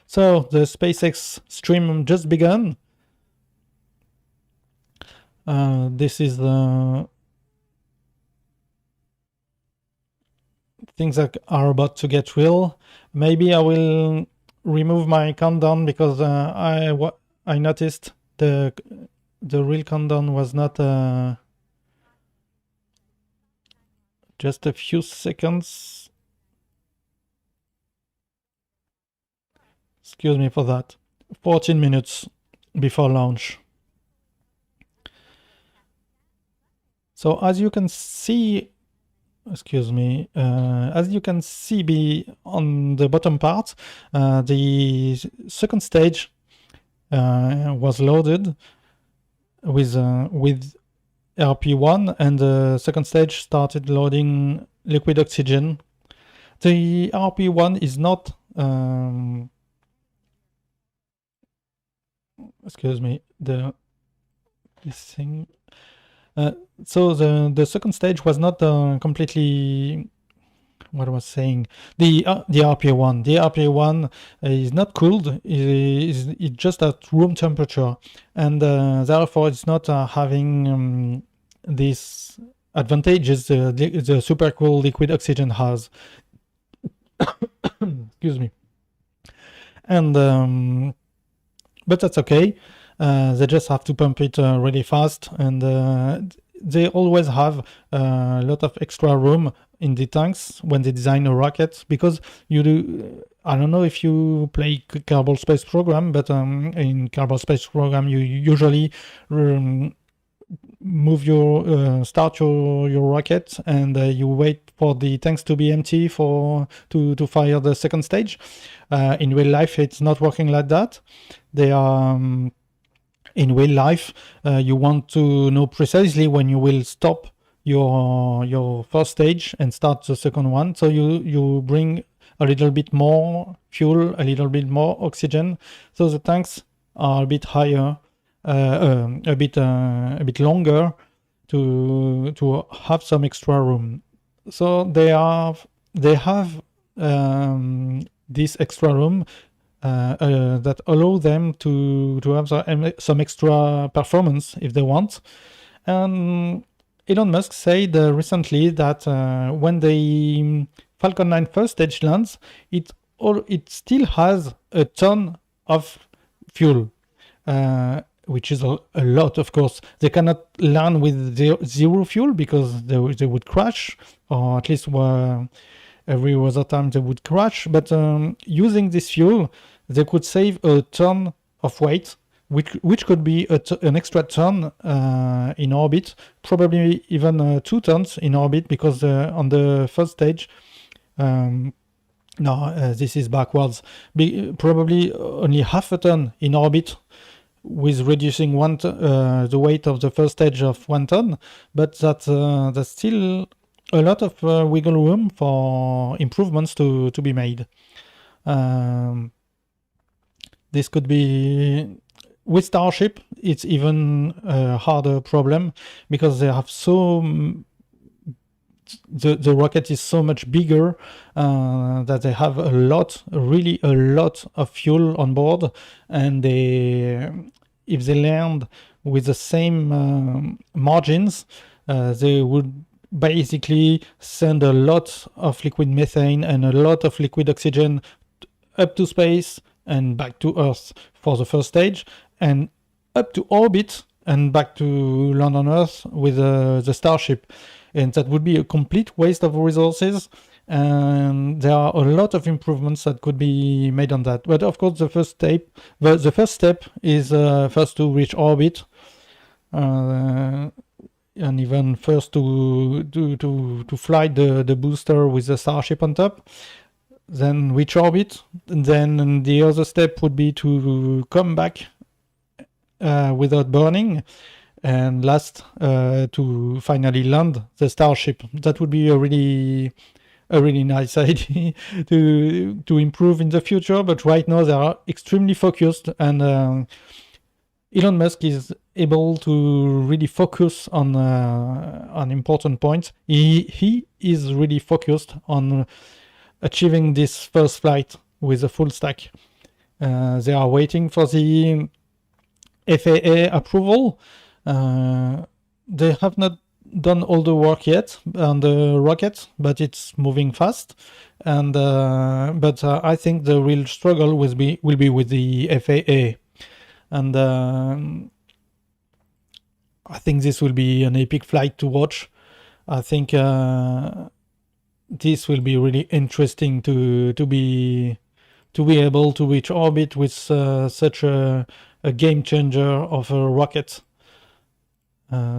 So the SpaceX stream just begun. This is the things that are about to get real. Maybe I will remove my countdown, because I noticed the real countdown was not just a few seconds. Excuse me for that. 14 minutes before launch. So as you can see, excuse me, as you can see on the bottom part, the second stage was loaded with RP1, and the second stage started loading liquid oxygen. The RP1 is not excuse me, this thing. So the second stage was not completely what I was saying. The RP1 is not cooled. It's just at room temperature, and therefore it's not having these advantages the super cool liquid oxygen has. Excuse me. And but that's okay. They just have to pump it really fast, and they always have a lot of extra room in the tanks when they design a rocket, because you do. I don't know if you play Kerbal Space Program, but in Kerbal Space Program you usually move start your rocket, and you wait for the tanks to be empty to fire the second stage. In real life, it's not working like that. They are in real life. You want to know precisely when you will stop your first stage and start the second one. So you bring a little bit more fuel, a little bit more oxygen, so the tanks are a bit higher, a bit longer to have some extra room. So they have this extra room that allow them to have some extra performance if they want. And Elon Musk said recently that when the Falcon 9 first stage lands, it still has a ton of fuel, which is a lot, of course. They cannot land with zero fuel because they would crash, or at least every other time they would crash. But using this fuel, they could save a ton of weight, which could be an extra ton in orbit, probably even 2 tons in orbit, because on the first stage, this is backwards, probably only half a ton in orbit, with reducing the weight of the first stage of 1 ton, but that's still a lot of wiggle room for improvements to be made. This could be, with Starship, it's even a harder problem because they have the rocket is so much bigger that they have really a lot of fuel on board, and if they land with the same margins, they would basically send a lot of liquid methane and a lot of liquid oxygen up to space and back to Earth for the first stage, and up to orbit and back to land on Earth with the Starship. And that would be a complete waste of resources, and there are a lot of improvements that could be made on that. But of course, the first step is first to reach orbit, and even first to fly the booster with the Starship on top, then reach orbit. And then the other step would be to come back without burning, and last to finally land the Starship. That would be a really nice idea to improve in the future, but right now they are extremely focused, and Elon Musk is able to really focus on important points. He is really focused on achieving this first flight with a full stack. They are waiting for the FAA approval. They have not done all the work yet on the rocket, but it's moving fast. And but I think the real struggle will be with the FAA, and I think this will be an epic flight to watch. I think this will be really interesting to be able to reach orbit with such a game changer of a rocket.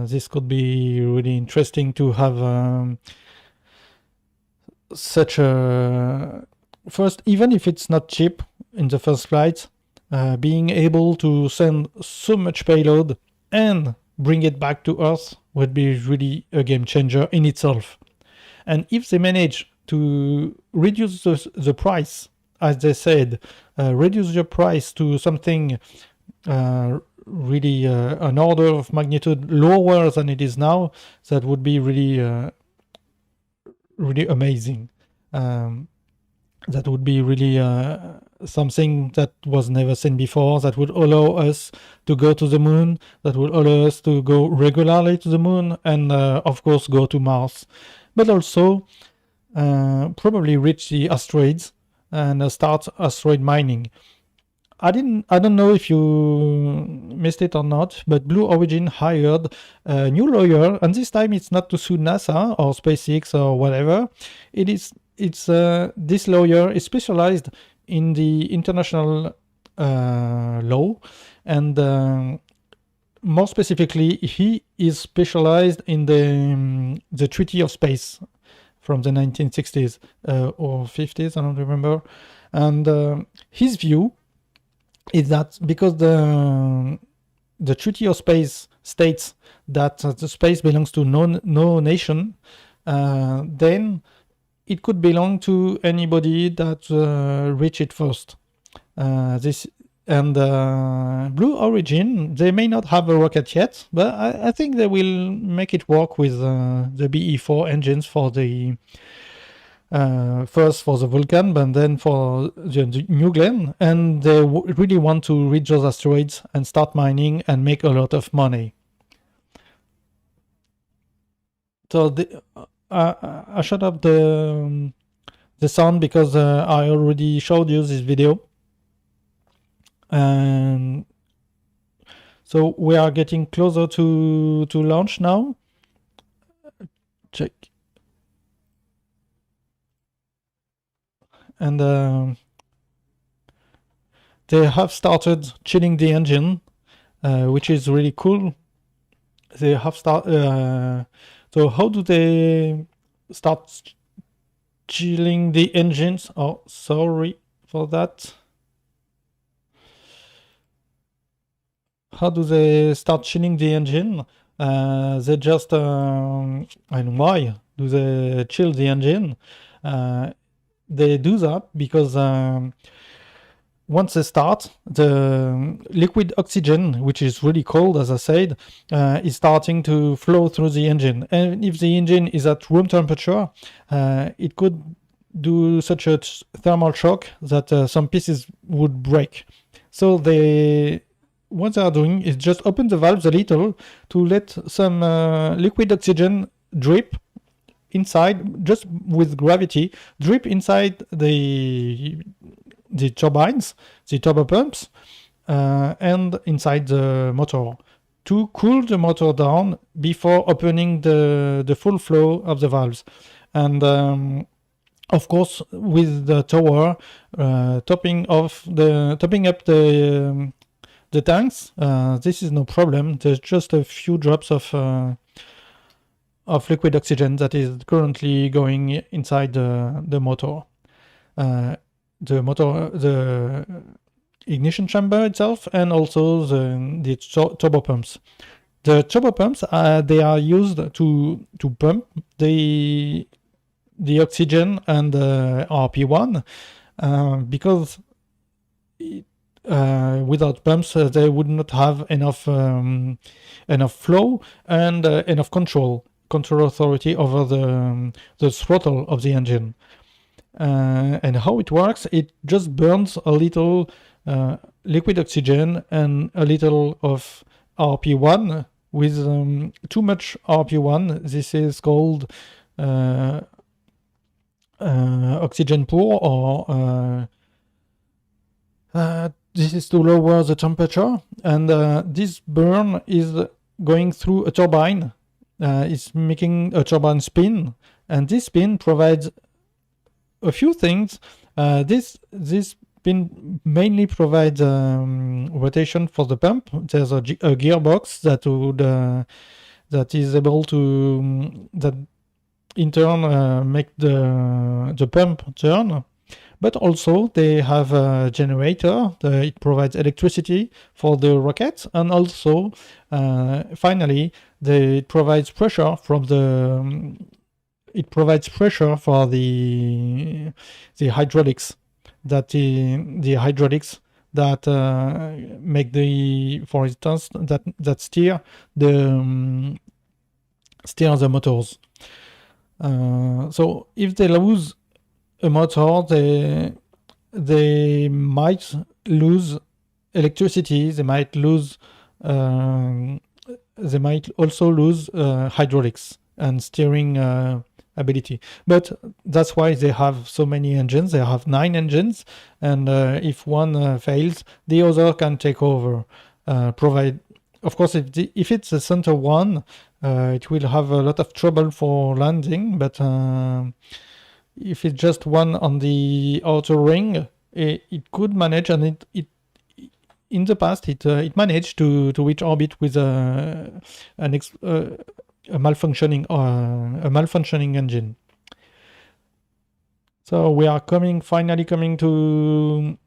This could be really interesting to have such a first, even if it's not cheap in the first flight, being able to send so much payload and bring it back to Earth would be really a game changer in itself. And if they manage to reduce the price, as they said, reduce the price to something really an order of magnitude lower than it is now, that would be really amazing. That would be really something that was never seen before, that would allow us to go to the moon, that would allow us to go regularly to the moon, and of course go to Mars, but also probably reach the asteroids and start asteroid mining. I don't know if you missed it or not, but Blue Origin hired a new lawyer, and this time it's not to sue NASA or SpaceX or whatever. This lawyer is specialized in the international law, and more specifically, he is specialized in the Treaty of Space from the 1960s or 50s, I don't remember. And his view is that because the Treaty of Space states that the space belongs to no nation, then it could belong to anybody that reach it first. Blue Origin, they may not have a rocket yet, but I think they will make it work with the BE-4 engines for the first for the Vulcan, but then for the New Glenn, and they really want to reach those asteroids and start mining and make a lot of money. So I shut up the sound because I already showed you this video, and so we are getting closer to launch now. Check. And they have started chilling the engine, which is really cool. They have so how do they start chilling the engines? Oh, sorry for that. How do they start chilling the engine? They just and why do they chill the engine? They do that because once they start, the liquid oxygen, which is really cold, as I said, is starting to flow through the engine. And if the engine is at room temperature, it could do such a thermal shock that some pieces would break. So what they are doing is just open the valves a little to let some liquid oxygen drip inside, just with gravity, drip inside the turbines, the turbopumps, and inside the motor to cool the motor down before opening the full flow of the valves. And of course, with the tower, topping up the tanks, this is no problem. There's just a few drops of liquid oxygen that is currently going inside the motor. The ignition chamber itself, and also the turbopumps. The turbopumps, they are used to pump the oxygen and RP1, because without pumps they would not have enough flow and enough control authority over the throttle of the engine. And how it works, it just burns a little liquid oxygen and a little of RP1. With too much RP1, this is called oxygen poor, or this is to lower the temperature. And this burn is going through a turbine. It's making a turbine spin, and this spin provides a few things. This spin mainly provides rotation for the pump. There's a gearbox that is able to that in turn make the pump turn. But also they have a generator. It provides electricity for the rocket, and also finally it provides pressure from the. It provides pressure for the hydraulics that make for instance, that steer the motors. So if they lose a motor, they might lose electricity. They might also lose hydraulics and steering ability. But that's why they have so many engines. They have 9 engines, and if one fails, the other can take over. Provide, of course, if it's a center one, it will have a lot of trouble for landing. But if it's just one on the outer ring, it could manage, and it in the past it managed to reach orbit with a malfunctioning engine. So we are finally coming to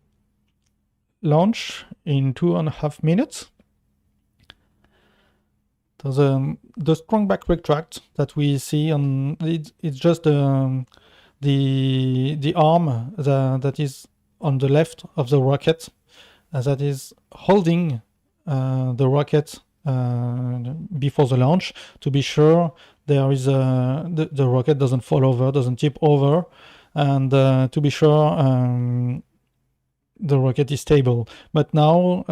launch in 2.5 minutes. So the strong back retract that we see on it's just the arm that is on the left of the rocket, that is holding the rocket before the launch, to be sure there is the rocket doesn't fall over, doesn't tip over, and to be sure the rocket is stable. But now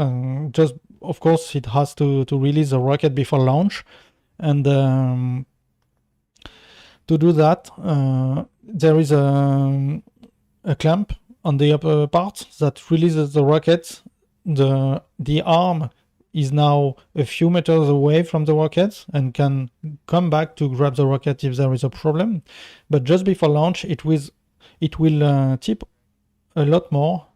just of course it has to release the rocket before launch, and to do that there is a clamp on the upper part that releases the rocket. The arm is now a few meters away from the rocket and can come back to grab the rocket if there is a problem. But just before launch, it will tip a lot more.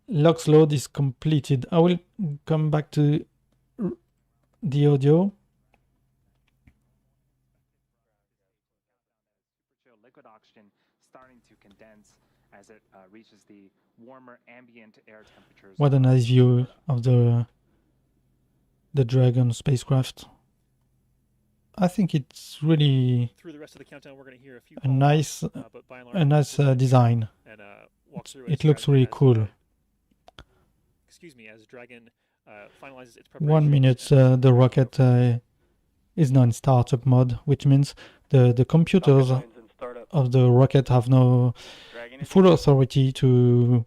LOX load is completed. I will come back to the audio. Liquid oxygen starting to condense as it reaches the warmer ambient air temperatures. What a nice view of the Dragon spacecraft I think it's really Through the rest of the countdown, we're going to hear a few a nice, but by and large, design. and walk through It looks really cool. Excuse me, as Dragon finalizes its 1 minute, the rocket is now in startup mode, which means the computers of the rocket have no full authority to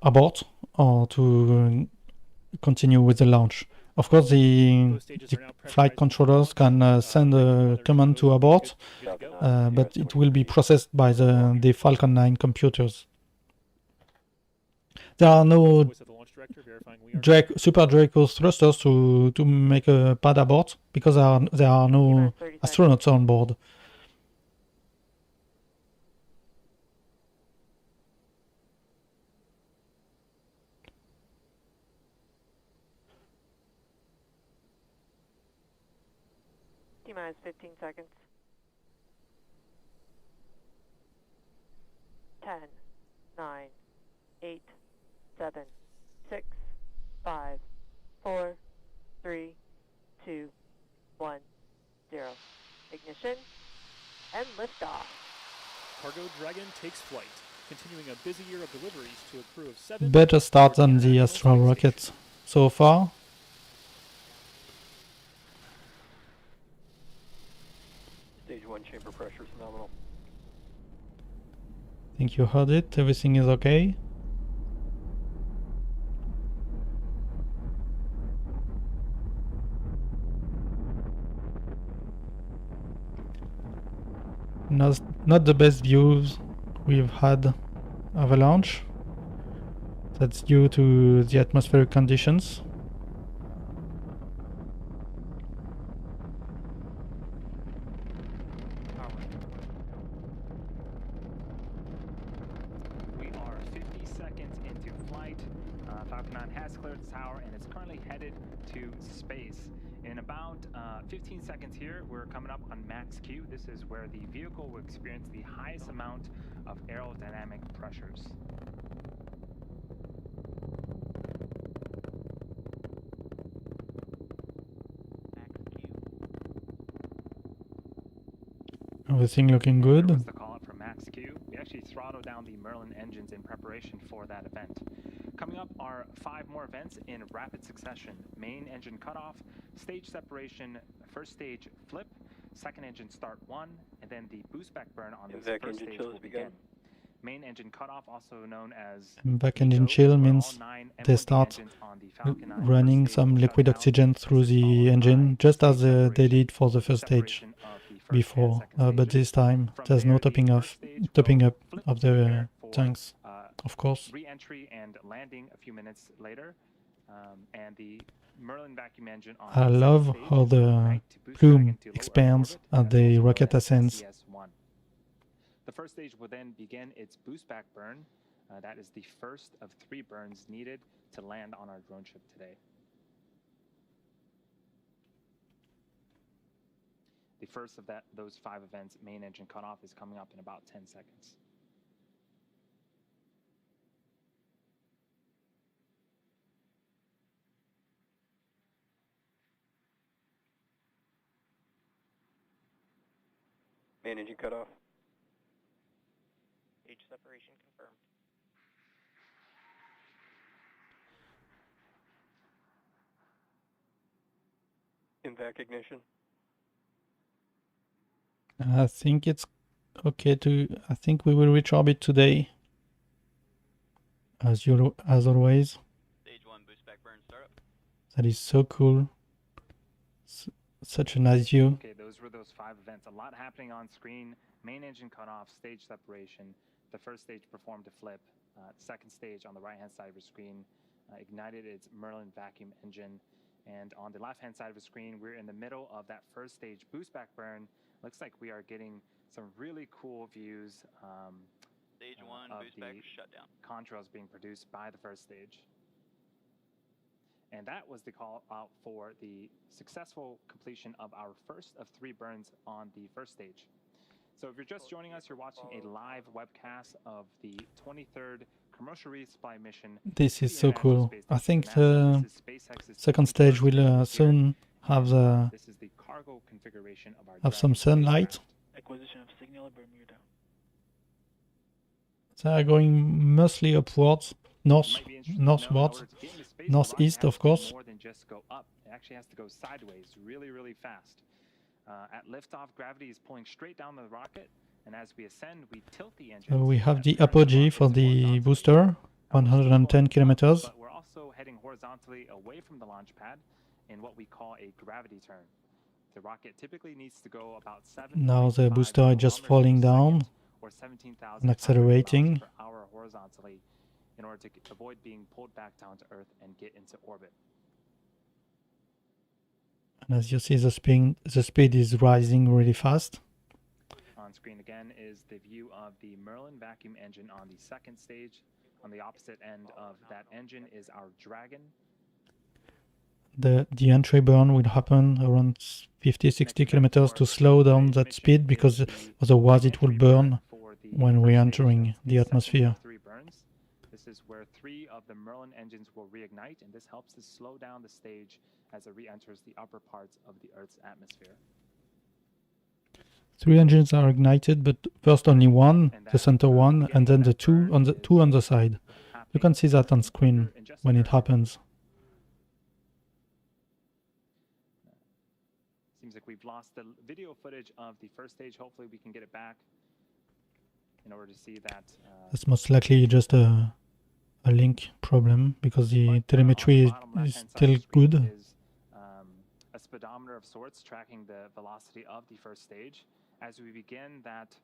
abort or to continue with the launch. Of course, the flight controllers can send a command to abort, but it will be processed by the Falcon 9 computers. There are no Super Draco thrusters to make a pad abort because there are no astronauts on board. T-minus 15 seconds. 10, 9, 8, 7, 6, 5, 4, 3, 2, 1, 0. Ignition and liftoff. Cargo Dragon takes flight, continuing a busy year of deliveries to a crew of 7. Better start than the Astral rocket so far. Stage 1 chamber pressure is nominal. I think you heard it. Everything is okay. Not the best views we've had of a launch. That's due to the atmospheric conditions. We are 50 seconds into flight. Falcon 9 has cleared the tower and is currently headed to space. In about 15 seconds here, we're coming up on max Q. This is where the vehicle will experience the highest amount of aerodynamic pressures. Everything looking good. That was the call up for max Q. We actually throttled down the Merlin engines in preparation for that event. Coming up are 5 more events in rapid succession. Main engine cutoff, stage separation, first stage flip, second engine start 1, and then the boost back burn on this first stage will begin. Main engine cutoff, also known as back engine chill, means they start running some liquid oxygen through the engine, just as they did for the first stage before, but this time there's no topping up of the tanks, of course. Re-entry and landing a few minutes later, and the Merlin vacuum engine on I love how the plume expands as the rocket ascends. The first stage will then begin its boost back burn. That is the first of 3 burns needed to land on our drone ship today. The first of those 5 events, main engine cutoff, is coming up in about 10 seconds. Main engine cutoff. Stage separation confirmed. INVAC ignition. I think it's okay I think we will reach orbit today, as always. Stage 1 boost back burn startup. That is so cool. Such a nice view. Okay, those were those 5 events. A lot happening on screen. Main engine cutoff, stage separation. The first stage performed a flip. Second stage on the right-hand side of the screen ignited its Merlin vacuum engine. And on the left-hand side of the screen, we're in the middle of that first stage boost back burn. Looks like we are getting some really cool views Stage 1 of boost the back shutdown. contrails being produced by the first stage. And that was the call out for the successful completion of our first of 3 burns on the first stage. So if you're just joining us, you're watching a live webcast of the 23rd commercial resupply mission. This is so cool. I think the second stage will soon have This is the cargo configuration of our have some Dragon sunlight. spacecraft. Acquisition of signal Bermuda. They are going mostly upwards, You might be interested to know, in northwards, order to get into space, northeast, the rocket has of to do course. more than just go up. It actually has to go sideways, really, really fast. At liftoff, gravity is pulling straight down the rocket, and as we ascend, we tilt the engine. So we have that the turns apogee rocket for the horizontally. booster, Now, we're still 110 going up, kilometers. But we're also heading horizontally away from the launch pad in what we call a gravity turn. The rocket typically needs to go about 7. Now the booster is just falling down or 17,000 and accelerating. per hour horizontally in order to avoid being pulled back down to Earth and get into orbit. And as you see, the speed is rising really fast. On screen again is the view of the Merlin vacuum engine on the second stage. On the opposite end of that engine is our Dragon. The entry burn will happen around 50-60 kilometers to slow down that speed, because otherwise it will burn when we're entering the atmosphere. 3 burns. This is where 3 of the Merlin engines will reignite, and this helps to slow down the stage as it re-enters the upper parts of the Earth's atmosphere. 3 engines are ignited, but first only one, the center one, and then the two on the side. You can see that on screen when it happens. Seems like we've lost the video footage of the first stage. Hopefully we can get it back in order to see that. That's most likely just a link problem, because the telemetry is still good. Is a speedometer of sorts tracking the velocity of the first stage. As we begin that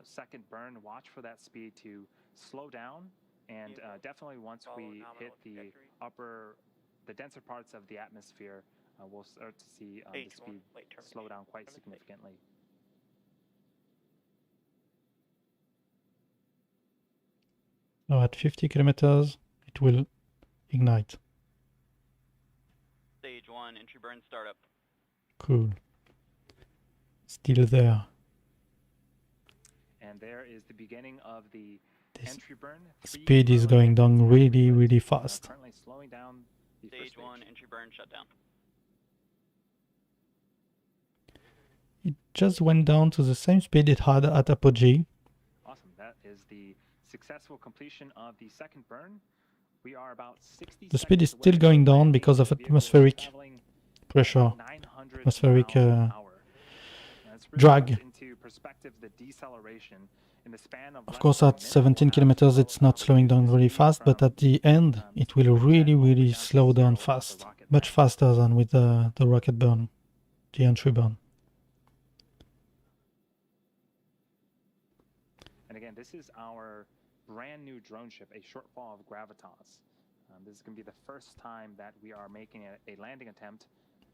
second burn, watch for that speed to slow down, and definitely once we hit the denser parts of the atmosphere, we'll start to see the speed slow down quite significantly. Now at 50 kilometers, it will ignite. Stage 1, entry burn startup. Cool. Still there. And there is the beginning of the entry burn. Speed is going down really, really fast. Currently slowing down the Stage 1, entry burn shutdown. It just went down to the same speed it had at apogee. Awesome. That is the successful completion of the second burn. We are about 60 The speed is still going down because of atmospheric pressure, atmospheric drag. Into perspective, the deceleration in the span of Of course, at 17 kilometers, it's not slowing down really fast, but at the end, it will really, really slow down fast, much faster than with the rocket burn, the entry burn. And again, this is our brand new drone ship, a shortfall of Gravitas. This is going to be the first time that we are making a landing attempt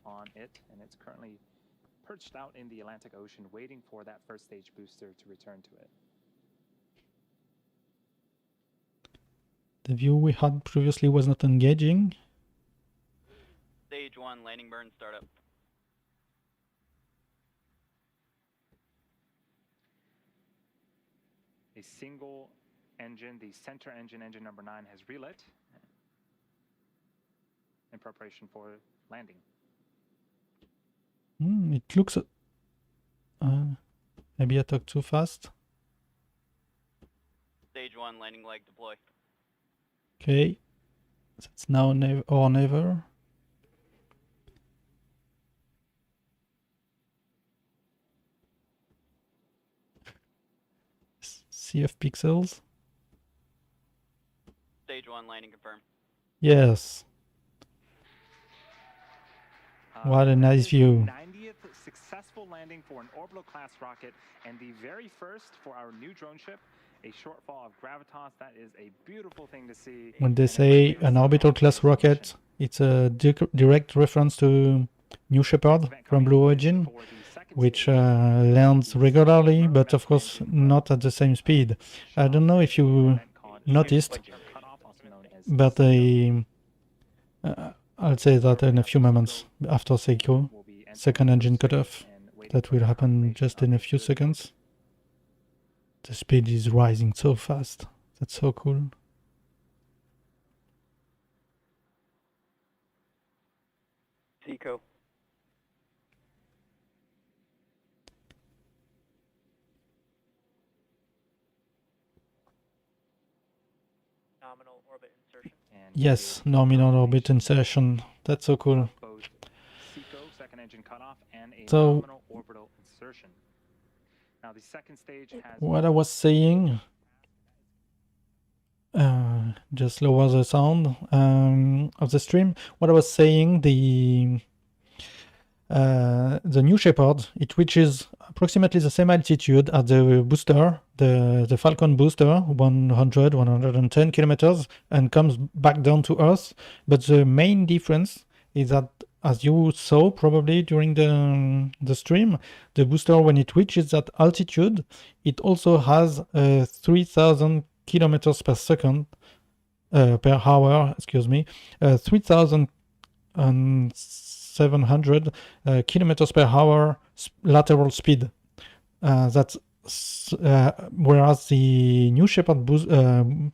on it, and it's currently perched out in the Atlantic Ocean, waiting for that first stage booster to return to it. The view we had previously was not engaging. Stage 1, landing burn startup. A single engine, the center engine, engine number 9, has relit in preparation for landing. It looks... maybe I talked too fast. Stage 1, landing leg deploy. Okay. That's now or never. Sea of pixels. Stage 1, landing confirmed. Yes. What a nice view. 90th successful landing for an orbital class rocket, and the very first for our new drone ship, a shortfall of Gravitas. That is a beautiful thing to see. When they say an orbital class rocket, it's a direct reference to New Shepard from Blue Origin, which lands regularly, but of course not at the same speed. I don't know if you noticed, but I'll say that in a few moments after Seiko, second engine cutoff. That will happen just in a few seconds. The speed is rising so fast. That's so cool. Seiko. nominal orbit insertion. And Yes, nominal orbit insertion. That's so cool. both SECO, second engine cutoff, and a So- nominal orbital insertion. Now the second stage has What I was saying, just lower the sound of the stream. What I was saying, the New Shepard, it reaches approximately the same altitude as the booster, the Falcon booster, 100, 110 kilometers, and comes back down to Earth. But the main difference is that, as you saw probably during the stream, the booster, when it reaches that altitude, it also has 3,000 kilometers per second, per hour, 3,700 kilometers per hour lateral speed. Whereas the New Shepard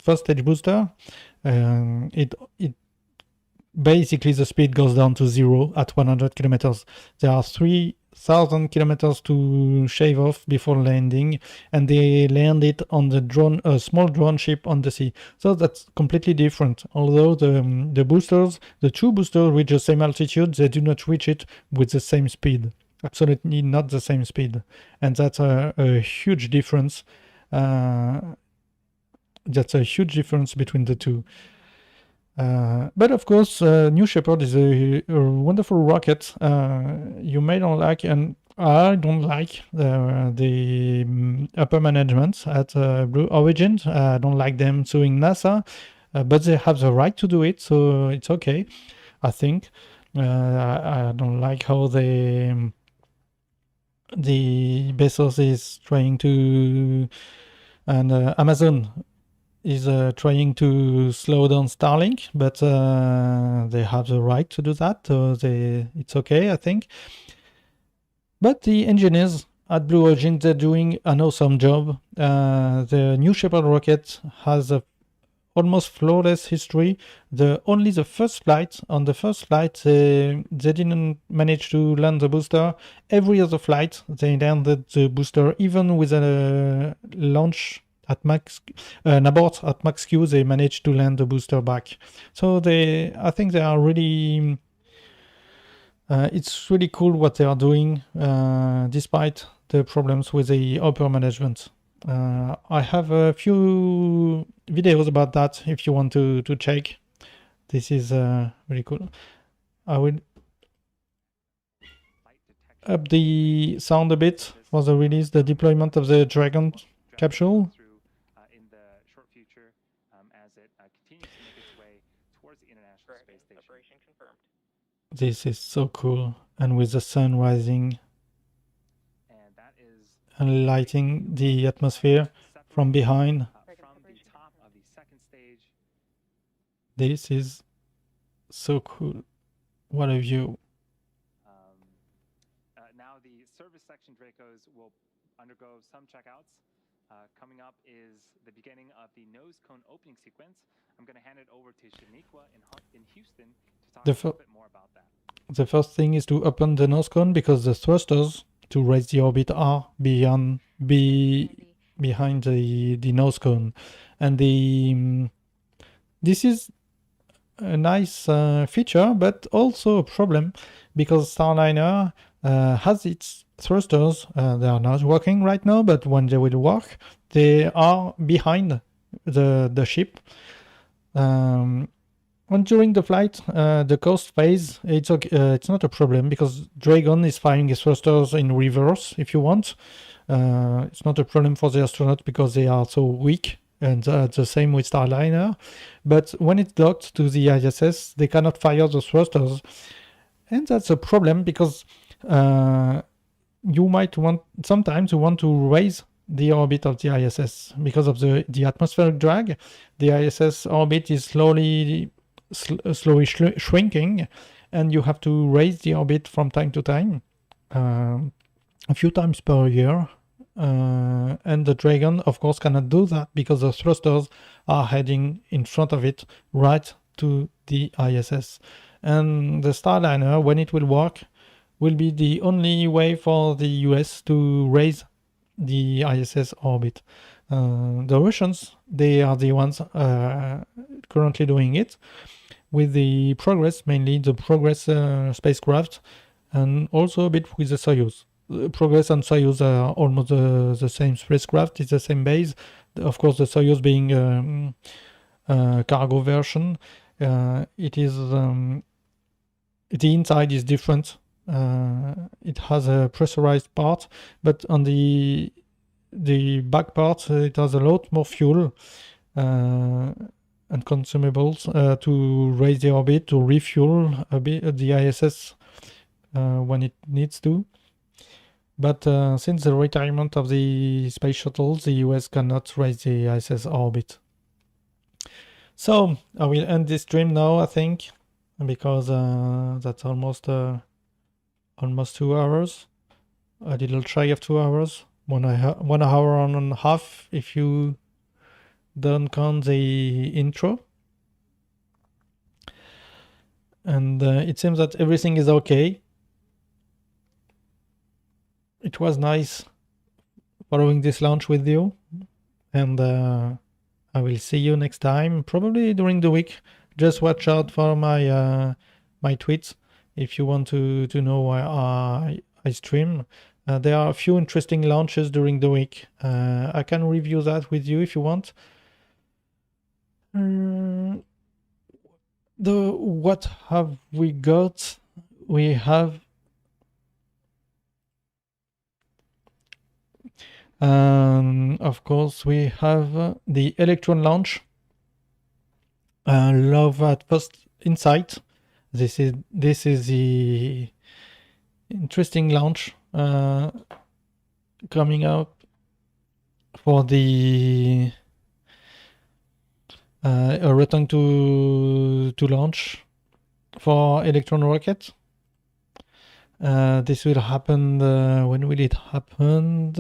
first stage booster, it basically the speed goes down to 0 at 100 kilometers. There are 3,000 kilometers to shave off before landing, and they land it on the drone, a small drone ship on the sea. So that's completely different. Although the boosters, the two boosters reach the same altitude, they do not reach it with the same speed. Absolutely not the same speed, and that's a huge difference. That's a huge difference between the two. But of course, New Shepard is a wonderful rocket. You may not like, and I don't like the upper management at Blue Origin. I don't like them suing NASA, but they have the right to do it, so it's okay, I think. I don't like how the Bezos is trying to, and Amazon is trying to slow down Starlink, but they have the right to do that, so it's okay, I think. But the engineers at Blue Origin, they're doing an awesome job. The New Shepard rocket has a almost flawless history. On the first flight, they didn't manage to land the booster. Every other flight, they landed the booster, even with a launch at max, an abort at max Q, they managed to land the booster back. So I think they are really, it's really cool what they are doing, despite the problems with the upper management. I have a few videos about that if you want to check. This is really cool. I will up the sound a bit for the release, the deployment of the Dragon capsule. In the short future, as it continues to make its way towards the International Space Station. Operation confirmed. This is so cool, and with the sun rising And that is and lighting the atmosphere from behind. from the top of the second stage. This is so cool. What a view. Now the service section Dracos will undergo some checkouts. Coming up is the beginning of the nose cone opening sequence. I'm going to hand it over to Shaniqua in Houston to talk a little bit more about that. The first thing is to open the nose cone, because the thrusters to raise the orbit are behind the nose cone. And this is a nice feature, but also a problem, because Starliner has its thrusters. They are not working right now, but when they will work, they are behind the ship. And during the flight, the coast phase, it's okay, it's not a problem, because Dragon is firing its thrusters in reverse if you want. It's not a problem for the astronauts because they are so weak, and the same with Starliner. But when it's docked to the ISS, they cannot fire the thrusters, and that's a problem, because sometimes you want to raise the orbit of the ISS because of the atmospheric drag. The ISS orbit is slowly shrinking, and you have to raise the orbit from time to time, a few times per year. And the Dragon, of course, cannot do that because the thrusters are heading in front of it right to the ISS. And the Starliner, when it will work, will be the only way for the US to raise the ISS orbit. The Russians, they are the ones currently doing it, with the Progress, mainly the Progress spacecraft, and also a bit with the Soyuz. Progress and Soyuz are almost the same spacecraft, it's the same base. Of course, the Soyuz being cargo version, it is the inside is different. It has a pressurized part, but on the back part it has a lot more fuel and consumables to raise the orbit, to refuel a bit the ISS when it needs to. But since the retirement of the space shuttles, the US cannot raise the ISS orbit. So I will end this stream now, I think, because that's almost 2 hours, a little shy of 2 hours, 1 hour and a half if you don't count the intro. And it seems that everything is okay. It was nice following this launch with you, and I will see you next time, probably during the week. Just watch out for my my tweets if you want to know why I stream. There are a few interesting launches during the week. I can review that with you if you want. What have we got? We have of course we have the Electron launch. Love at first insight. This is the interesting launch coming up for the a return to launch for Electron rocket. This will happen. When will it happen?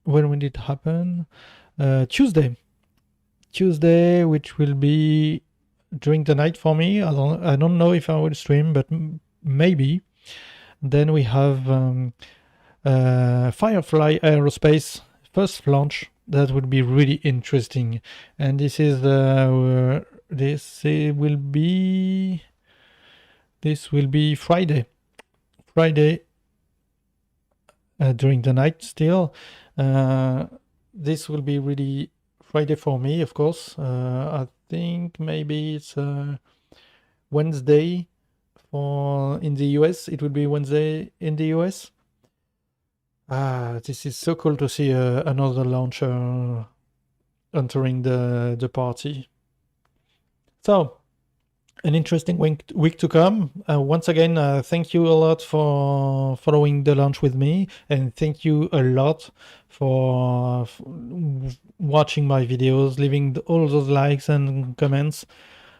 When will it happen? Tuesday, which will be during the night for me. I don't know if I will stream, but maybe. Then we have Firefly Aerospace first launch. That would be really interesting. And this is will be Friday during the night still. This will be really Friday for me, of course. I think maybe it's Wednesday in the US. It will be Wednesday in the US. This is so cool to see another launcher entering the party. So, an interesting week to come. Once again, thank you a lot for following the launch with me, and thank you a lot for watching my videos, leaving all those likes and comments.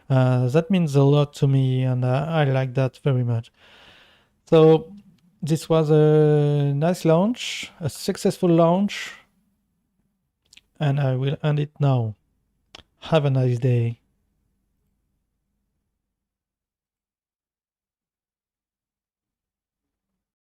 That means a lot to me, and I like that very much. So this was a nice launch, a successful launch, and I will end it now. Have a nice day.